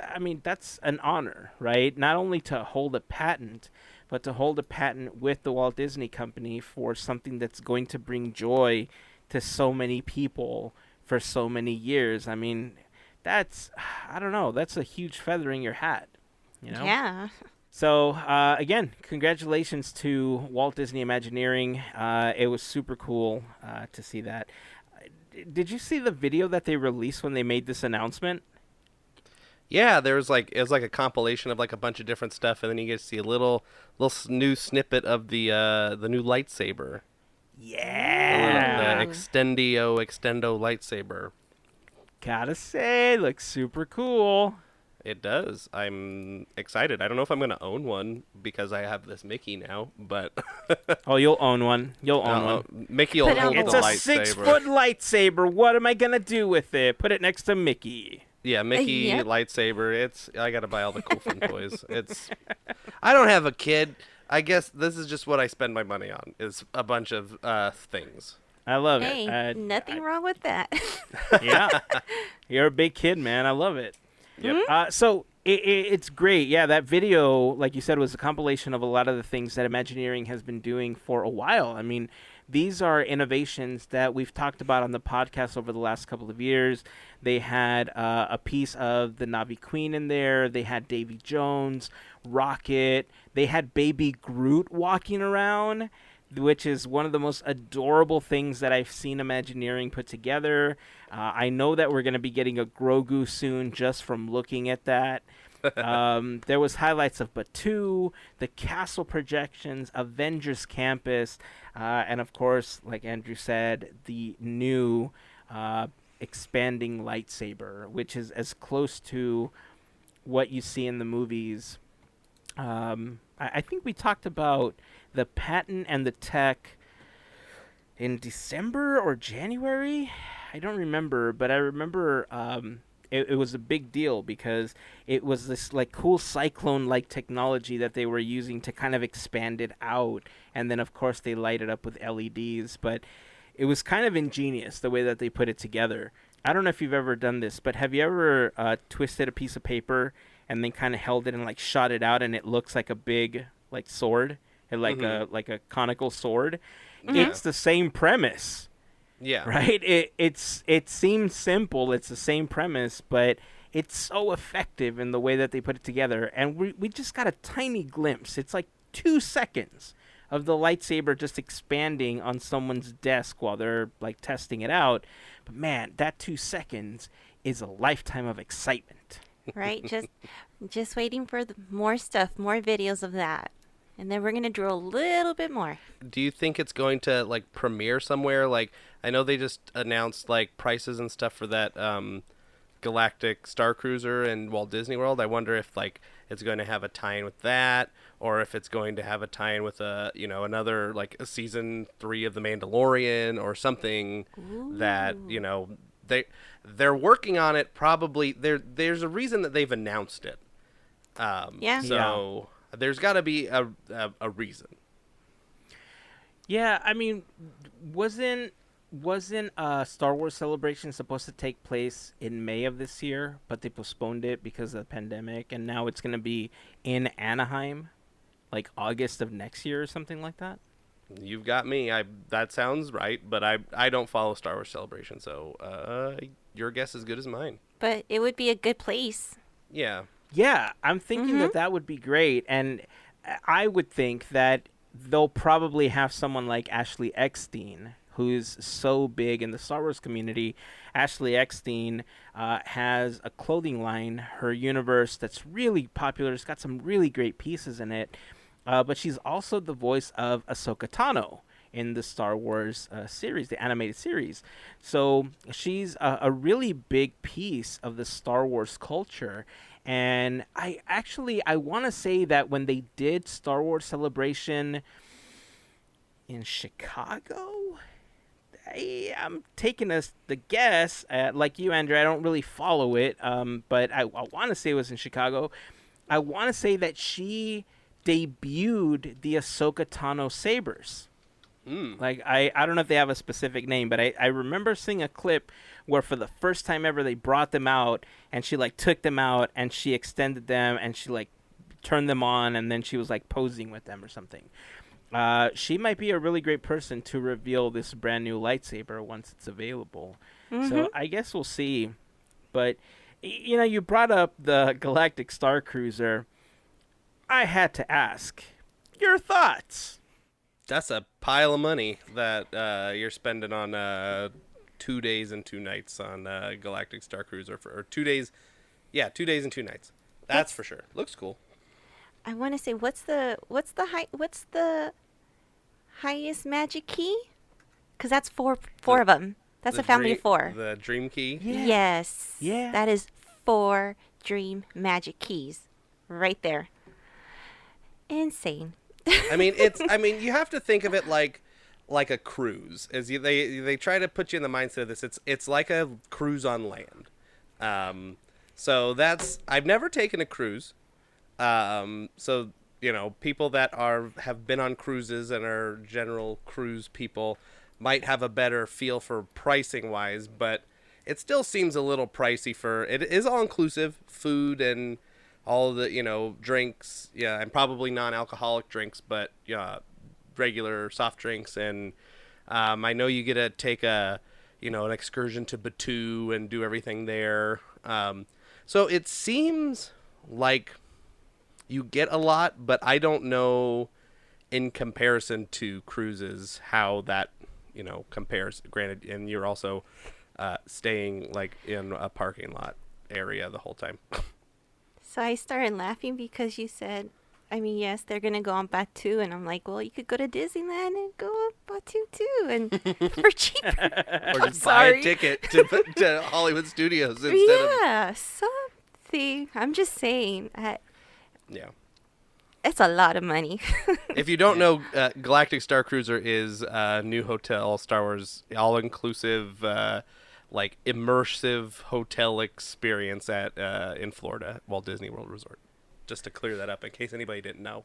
that's an honor, right? Not only to hold a patent, but to hold a patent with the Walt Disney Company for something that's going to bring joy to so many people for so many years. I mean, that's a huge feather in your hat, Yeah. So, again, congratulations to Walt Disney Imagineering. It was super cool to see that. Did you see the video that they released when they made this announcement? Yeah, it was like a compilation of like a bunch of different stuff, and then you get to see a little new snippet of the new lightsaber. Yeah. The Extendo lightsaber. Gotta say, looks super cool. It does. I'm excited. I don't know if I'm going to own one because I have this Mickey now, but... Oh, you'll own one. You'll own one. Mickey will hold the lightsaber. It's a 6-foot lightsaber. What am I going to do with it? Put it next to Mickey. Yeah, Mickey Yep. lightsaber. I got to buy all the cool fun toys. I don't have a kid. I guess this is just what I spend my money on, is a bunch of things. I love Hey, it. nothing wrong with that. Yeah. You're a big kid, man. I love it. Yep. So it's great. Yeah, that video, like you said, was a compilation of a lot of the things that Imagineering has been doing for a while. I mean, these are innovations that we've talked about on the podcast over the last couple of years. They had a piece of the Na'vi Queen in there. They had Davy Jones, Rocket. They had Baby Groot walking around, which is one of the most adorable things that I've seen Imagineering put together. I know that we're going to be getting a Grogu soon just from looking at that. There was highlights of Batuu, the castle projections, Avengers Campus, and of course, like Andrew said, the new expanding lightsaber, which is as close to what you see in the movies. I think we talked about the patent and the tech in December or January. I don't remember, but I remember it was a big deal because it was this like cool cyclone-like technology that they were using to kind of expand it out, and then of course they light it up with LEDs. But it was kind of ingenious the way that they put it together. I don't know if you've ever done this, but have you ever twisted a piece of paper and then kind of held it and like shot it out and it looks like a big like sword, and like a conical sword? Yeah. It's the same premise, Yeah. right? It seems simple. It's the same premise, but it's so effective in the way that they put it together. And we just got a tiny glimpse. It's like 2 seconds of the lightsaber just expanding on someone's desk while they're like testing it out. But man, that 2 seconds is a lifetime of excitement. Right? Just waiting for more stuff, more videos of that. And then we're going to draw a little bit more. Do you think it's going to like premiere somewhere? Like, I know they just announced like prices and stuff for that Galactic Starcruiser in Walt Disney World. I wonder if like it's going to have a tie-in with that, or if it's going to have a tie-in with another like a season 3 of The Mandalorian or something. Ooh. That they're working on it. Probably there's a reason that they've announced it. Yeah. So there's got to be a reason. Yeah, I mean, wasn't Star Wars Celebration supposed to take place in May of this year, but they postponed it because of the pandemic, and now it's going to be in Anaheim, like August of next year or something like that? You've got me. That sounds right, but I don't follow Star Wars Celebration, so your guess is good as mine. But it would be a good place. Yeah. Yeah, I'm thinking that would be great, and I would think that they'll probably have someone like Ashley Eckstein, who's so big in the Star Wars community. Ashley Eckstein has a clothing line, her universe, that's really popular. It's got some really great pieces in it, but she's also the voice of Ahsoka Tano in the Star Wars series, the animated series. So she's a really big piece of the Star Wars culture. And I want to say that when they did Star Wars Celebration in Chicago, I'm taking the guess. Like you, Andrew, I don't really follow it, but I want to say it was in Chicago. I want to say that she debuted the Ahsoka Tano sabers. Like, I don't know if they have a specific name, but I remember seeing a clip where for the first time ever they brought them out, and she like took them out and she extended them and she like turned them on, and then she was like posing with them or something. She might be a really great person to reveal this brand new lightsaber once it's available. So I guess we'll see. But you brought up the Galactic Starcruiser. I had to ask your thoughts. That's a pile of money that you're spending on 2 days and 2 nights on Galactic Starcruiser or 2 days. Yeah, 2 days and 2 nights. That's for sure. Looks cool. I want to say, what's the highest magic key? Because that's four of them. That's a family of 4. The Dream Key. Yeah. Yes. Yeah. That is 4 dream magic keys, right there. Insane. I mean, you have to think of it like a cruise. They try to put you in the mindset of this. It's like a cruise on land. So I've never taken a cruise. So people that have been on cruises and are general cruise people might have a better feel for pricing wise, but it still seems a little pricey it is all inclusive, food and all the drinks, yeah, and probably non-alcoholic drinks, but regular soft drinks, and I know you get to take an excursion to Batuu and do everything there. So it seems like you get a lot, but I don't know in comparison to cruises how that compares. Granted, and you're also staying like in a parking lot area the whole time. So I started laughing because you said, yes, they're going to go on Batuu. And I'm like, well, you could go to Disneyland and go on Batuu too. And for cheaper. Or just buy a ticket to Hollywood Studios instead of... Yeah, something. I'm just saying. Yeah. It's a lot of money. If you don't know, Galactic Starcruiser is a new hotel, Star Wars, all-inclusive... like immersive hotel experience in Florida, Walt Disney World Resort. Just to clear that up in case anybody didn't know.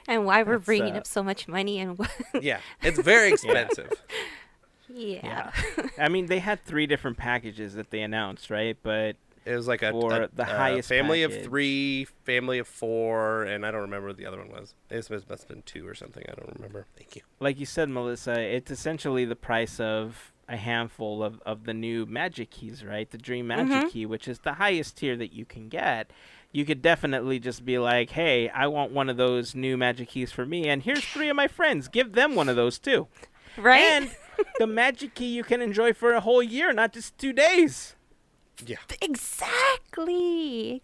And why we're bringing up so much money and yeah, it's very expensive. Yeah. I mean, they had 3 different packages that they announced, right? But It was like for the highest family package, of 3, family of 4, and I don't remember what the other one was. It must have been 2 or something. I don't remember. Thank you. like you said, Melissa, it's essentially the price of a handful of the new magic keys, right? The Dream Magic Key, which is the highest tier that you can get. You could definitely just be like, hey, I want one of those new magic keys for me, and here's 3 of my friends. Give them one of those too. Right? And the magic key you can enjoy for a whole year, not just 2 days. Yeah. Exactly.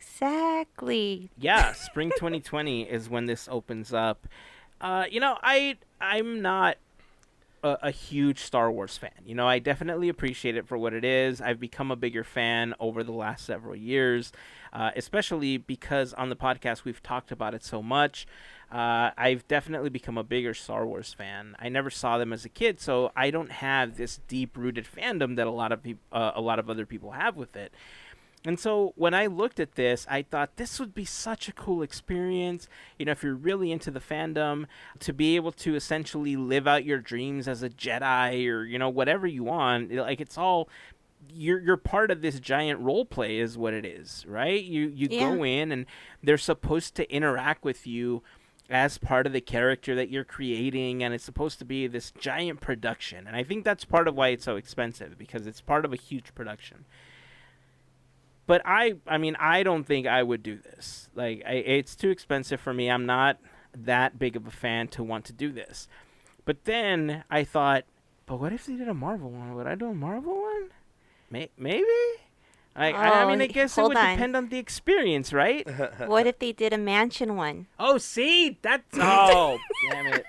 Yeah, spring 2020 is when this opens up. I'm not a huge Star Wars fan. I definitely appreciate it for what it is. I've become a bigger fan over the last several years, especially because on the podcast we've talked about it so much. I've definitely become a bigger Star Wars fan. I never saw them as a kid, so I don't have this deep-rooted fandom that a lot of other people have with it. And so when I looked at this, I thought this would be such a cool experience, if you're really into the fandom, to be able to essentially live out your dreams as a Jedi or, whatever you want. Like, it's all, you're part of this giant role play is what it is, right? You go in and they're supposed to interact with you as part of the character that you're creating, and it's supposed to be this giant production. And I think that's part of why it's so expensive, because it's part of a huge production. But I don't think I would do this. Like, it's too expensive for me. I'm not that big of a fan to want to do this. But then I thought, but what if they did a Marvel one? Would I do a Marvel one? Maybe? I guess it would depend on the experience, right? What if they did a mansion one? Oh, see? Oh, damn it.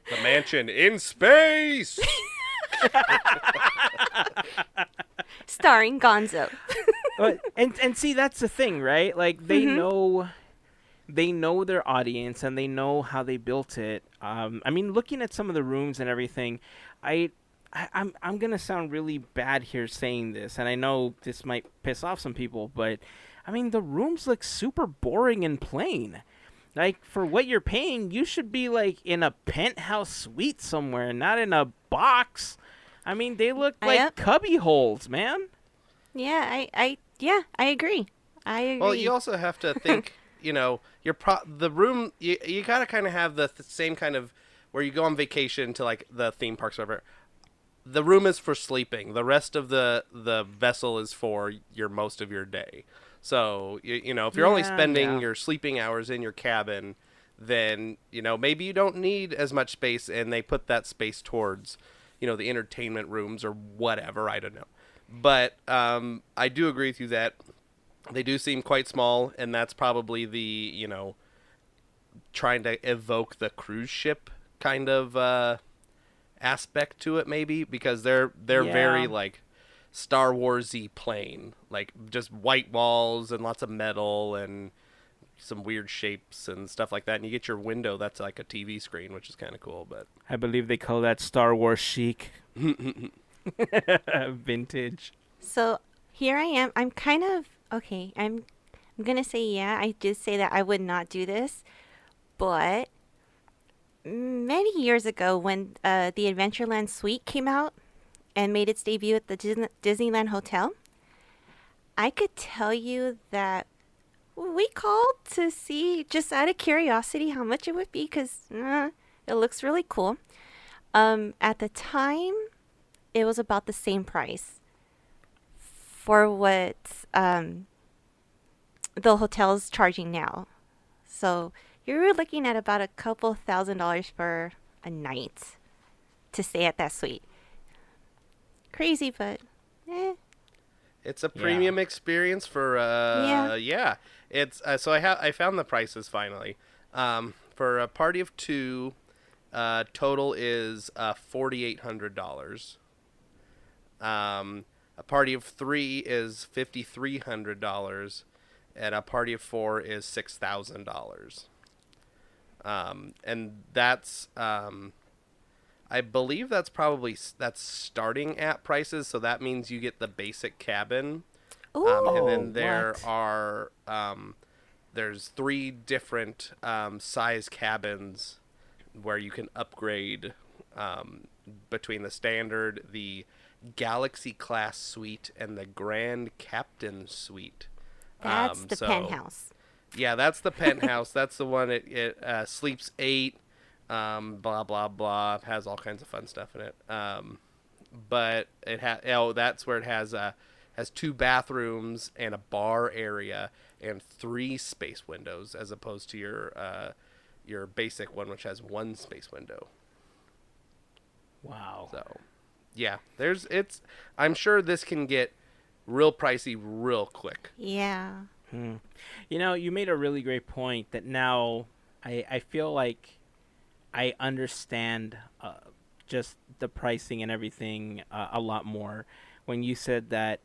The mansion in space! Starring Gonzo. And see, that's the thing, right? Like, they know their audience and they know how they built it. Looking at some of the rooms and everything, I'm gonna sound really bad here saying this, and I know this might piss off some people, but the rooms look super boring and plain. Like, for what you're paying, you should be like in a penthouse suite somewhere, not in a box. They look like cubby holes, man. Yeah, I agree. Well, you also have to think, the room, you gotta kind of have the same kind of, where you go on vacation to, like, the theme parks or whatever. The room is for sleeping. The rest of the vessel is for most of your day. So, if you're only spending your sleeping hours in your cabin, then, maybe you don't need as much space, and they put that space towards, the entertainment rooms or whatever. I don't know. But I do agree with you that they do seem quite small, and that's probably the, trying to evoke the cruise ship kind of aspect to it, maybe, because they're very, like, Star Wars-y plain. Like, just white walls and lots of metal and some weird shapes and stuff like that. And you get your window that's like a TV screen, which is kind of cool. But I believe they call that Star Wars chic. Vintage. So here I am. I'm kind of okay. I'm gonna say I did say that I would not do this, but many years ago when the Adventureland Suite came out and made its debut at the Disneyland Hotel, I could tell you that we called to see, just out of curiosity, how much it would be, because it looks really cool. At the time, it was about the same price for what the hotel's charging now. So you're looking at about a couple $1,000s for a night to stay at that suite. Crazy, but it's a premium experience for It's so I found the prices finally. For a party of 2, total is $4,800. A party of 3 is $5,300, and a party of 4 is $6,000. And that's I believe that's starting at prices, so that means you get the basic cabin. And then there are there's 3 different size cabins where you can upgrade between the standard, the Galaxy class suite, and the Grand Captain suite. That's the penthouse. Yeah, that's the penthouse. That's the one. It sleeps 8. Blah blah blah. Has all kinds of fun stuff in it. But it that's where it has 2 bathrooms and a bar area and 3 space windows, as opposed to your basic one, which has 1 space window. Wow. So, yeah, I'm sure this can get real pricey real quick. Yeah. You know, you made a really great point that now I feel like I understand just the pricing and everything a lot more when you said that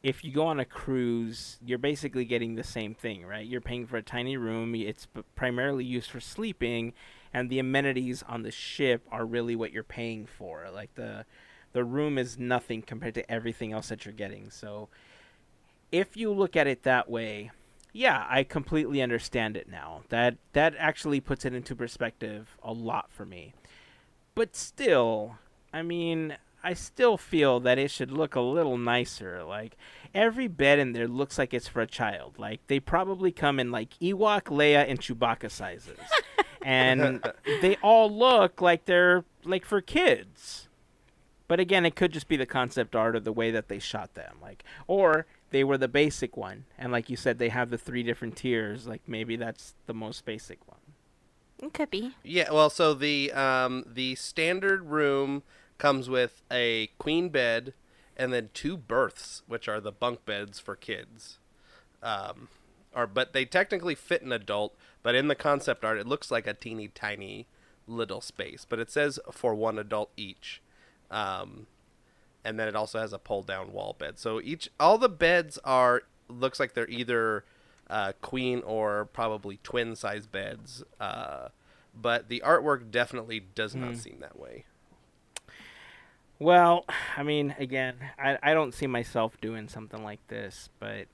if you go on a cruise, you're basically getting the same thing, right? You're paying for a tiny room. It's primarily used for sleeping, and the amenities on the ship are really what you're paying for. Like the room is nothing compared to everything else that you're getting. So if you look at it that way, yeah, I completely understand it now. That actually puts it into perspective a lot for me. But still, I mean, I still feel that it should look a little nicer. Like, every bed in there looks like it's for a child. Like, they probably come in, like, Ewok, Leia, and Chewbacca sizes. And they all look like they're, like, for kids. But again, it could just be the concept art or the way that they shot them. Like, or they were the basic one. And like you said, they have the 3 different tiers. Like, maybe that's the most basic one. It could be. Yeah, well, so the standard room comes with a queen bed and then 2 berths, which are the bunk beds for kids. But they technically fit an adult, but in the concept art, it looks like a teeny tiny little space. But it says for 1 adult each. And then it also has a pull down wall bed. So all the beds looks like they're either queen or probably twin size beds. But the artwork definitely does not seem that way. Well, I mean, again, I don't see myself doing something like this, but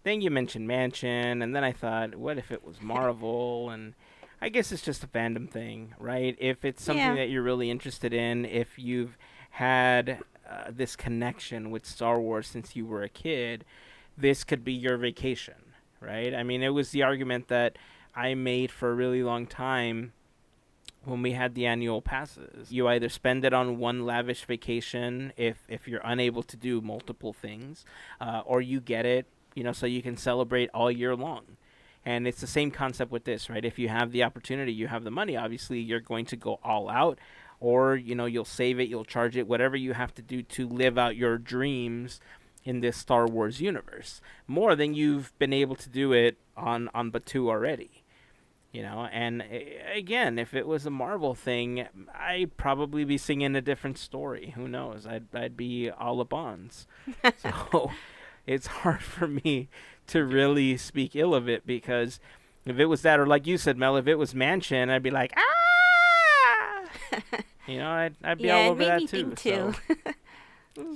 then you mentioned Mansion, and then I thought, what if it was Marvel? And I guess it's just a fandom thing, right? If it's something that you're really interested in, if you've had this connection with Star Wars since you were a kid, this could be your vacation, right? I mean, it was the argument that I made for a really long time when we had the annual passes. You either spend it on one lavish vacation if you're unable to do multiple things, or you get it, so you can celebrate all year long. And it's the same concept with this, right? If you have the opportunity, you have the money, obviously you're going to go all out, or, you'll save it, you'll charge it, whatever you have to do to live out your dreams in this Star Wars universe, more than you've been able to do it on Batuu already. And again, if it was a Marvel thing, I'd probably be singing a different story. Who knows? I'd be all up ons. So it's hard for me to really speak ill of it, because if it was that, or like you said, Mel, if it was Mansion, I'd be like, ah! I'd be all over that too.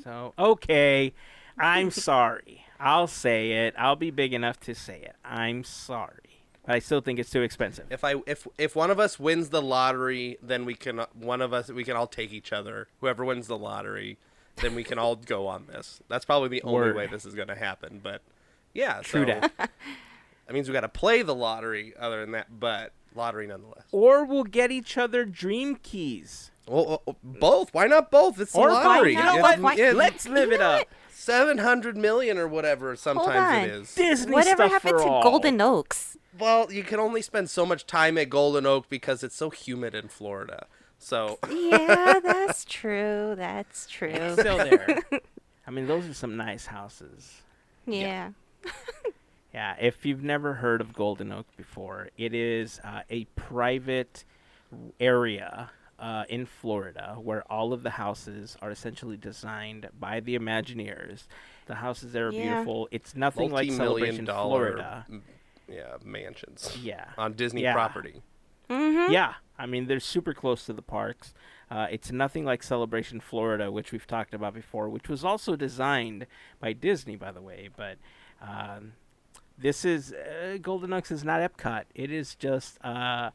So, okay, I'm sorry. I'll say it. I'll be big enough to say it. I'm sorry. But I still think it's too expensive. If one of us wins the lottery, then we can all take each other. Whoever wins the lottery, then we can all go on this. That's probably the only way this is going to happen. But yeah, true that. That means we got to play the lottery. Other than that, but lottery nonetheless. Or we'll get each other dream keys. Well, both. Why not both? It's the lottery. Let's live it up. 700 million or whatever. Sometimes it is. Disney Whatever stuff happened for to all. Golden Oaks? Well, you can only spend so much time at Golden Oak because it's so humid in Florida. So Yeah, that's true. That's true. It's still there. I mean, those are some nice houses. Yeah. Yeah, if you've never heard of Golden Oak before, it is a private area in Florida where all of the houses are essentially designed by the Imagineers. The houses there are beautiful. It's nothing like Celebration Florida. Mansions. Yeah. On Disney property. Mm-hmm. Yeah. I mean, they're super close to the parks. It's nothing like Celebration Florida, which we've talked about before, which was also designed by Disney, by the way. But This is Golden Oaks is not Epcot. It is just a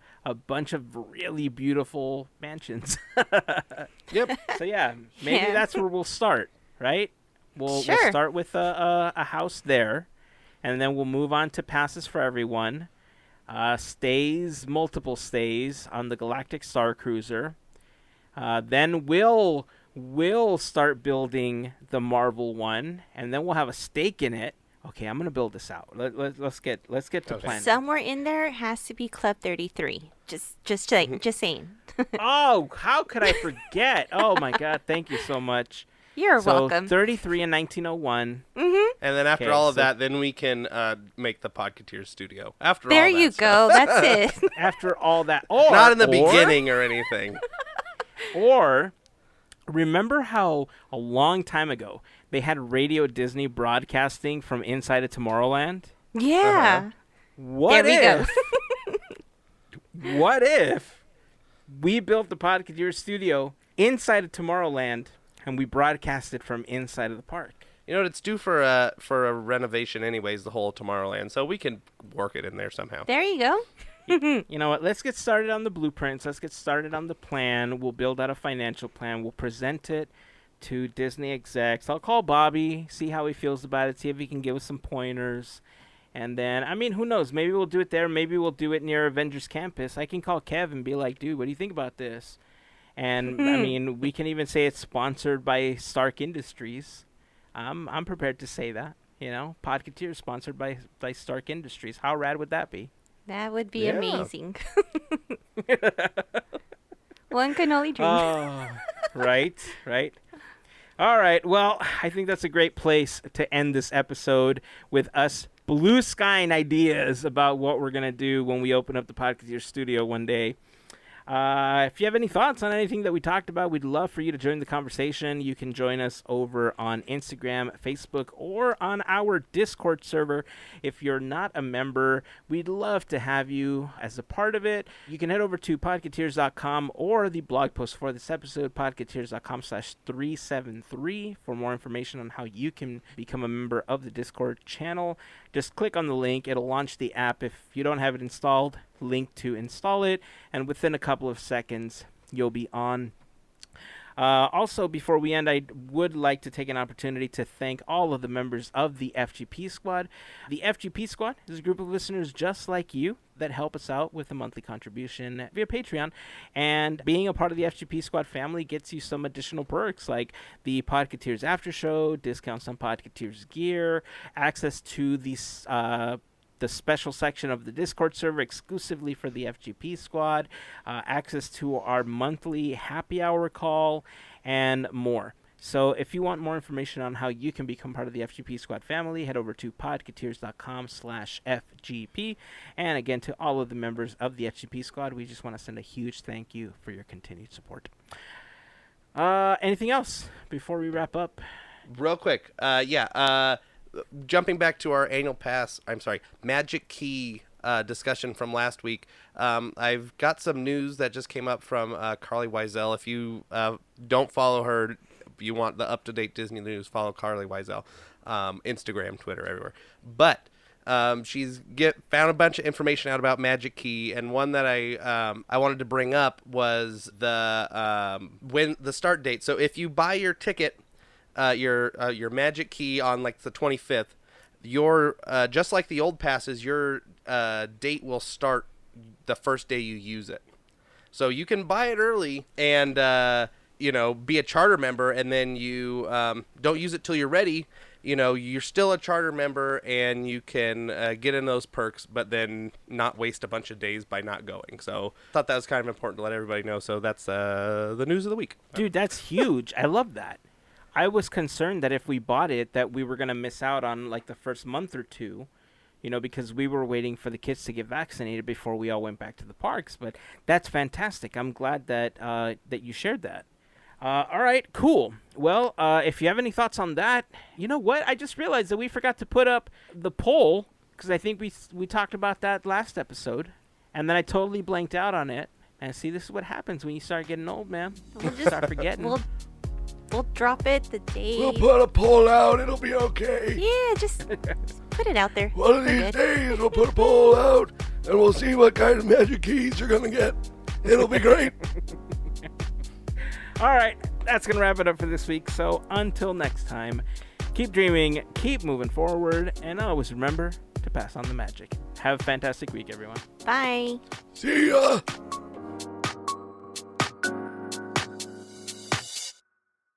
bunch of really beautiful mansions. Yep. So yeah, maybe that's where we'll start, right? We'll start with a house there, and then we'll move on to passes for everyone, multiple stays on the Galactic Starcruiser. Then we'll start building the Marvel one, and then we'll have a stake in it. Okay, I'm gonna build this out. Let's get to planning. Somewhere in there has to be Club 33. Just saying. Oh, how could I forget? Oh my God, thank you so much. You're welcome. 33 in 1901. Mm-hmm. And then after all of that, then we can make the Podketeers studio. There you go. That's it. After all that, not in the beginning or anything. Or remember how a long time ago they had Radio Disney broadcasting from inside of Tomorrowland? Yeah. What if we built the Podketeers studio inside of Tomorrowland and we broadcasted from inside of the park? You know what? It's due for a renovation anyways, the whole Tomorrowland, so we can work it in there somehow. There you go. You know what? Let's get started on the blueprints. Let's get started on the plan. We'll build out a financial plan. We'll present it to Disney execs. I'll call Bobby, see how he feels about it, see if he can give us some pointers. And then, I mean, who knows? Maybe we'll do it there. Maybe we'll do it near Avengers Campus. I can call Kev and be like, dude, what do you think about this? And, I mean, we can even say it's sponsored by Stark Industries. I'm prepared to say that. You know, Podketeers sponsored by Stark Industries. How rad would that be? That would be amazing. One can only dream. Right. All right. Well, I think that's a great place to end this episode with us blue skying ideas about what we're going to do when we open up the Podketeers studio one day. If you have any thoughts on anything that we talked about, we'd love for you to join the conversation. You can join us over on Instagram, Facebook, or on our Discord server. If you're not a member, we'd love to have you as a part of it. You can head over to podketeers.com or the blog post for this episode, podketeers.com/373, for more information on how you can become a member of the Discord channel. Just click on the link. It'll launch the app. If you don't have it installed, link to install it, and within a couple of seconds, you'll be on. Also, before we end, I would like to take an opportunity to thank all of the members of the FGP Squad. The FGP Squad is a group of listeners just like you that help us out with a monthly contribution via Patreon. And being a part of the FGP Squad family gets you some additional perks like the Podketeers After Show, discounts on Podketeers gear, access to the special section of the Discord server exclusively for the FGP Squad, access to our monthly happy hour call, and more. So if you want more information on how you can become part of the FGP Squad family, head over to podketeers.com/FGP. And again, to all of the members of the FGP Squad, we just want to send a huge thank you for your continued support. Anything else before we wrap up? Real quick, jumping back to our Magic Key discussion from last week, I've got some news that just came up from Carly Wiesel. If you don't follow her, you want the up-to-date Disney news, follow Carly Wiesel, Instagram, Twitter, everywhere. But she's found a bunch of information out about Magic Key, and one that I wanted to bring up was the start date. So if you buy your ticket, your Magic Key on like the 25th, your just like the old passes, your date will start the first day you use it. So you can buy it early and be a charter member, and then you don't use it till you're ready. You're still a charter member, and you can get in those perks, but then not waste a bunch of days by not going. So I thought that was kind of important to let everybody know. So that's the news of the week. Dude, that's huge. I love that. I was concerned that if we bought it, that we were going to miss out on like the first month or two, because we were waiting for the kids to get vaccinated before we all went back to the parks. But that's fantastic. I'm glad that that you shared that. All right, cool. Well, if you have any thoughts on that, you know what? I just realized that we forgot to put up the poll, because I think we talked about that last episode, and then I totally blanked out on it. And see, this is what happens when you start getting old, man. We'll just start forgetting. We'll drop it the day. We'll put a poll out. It'll be okay. Yeah, just Put it out there. One of We're these good. days, we'll put a poll out, and we'll see what kind of magic keys you're gonna get. It'll be great. All right, that's going to wrap it up for this week. So until next time, keep dreaming, keep moving forward, and always remember to pass on the magic. Have a fantastic week, everyone. Bye. See ya.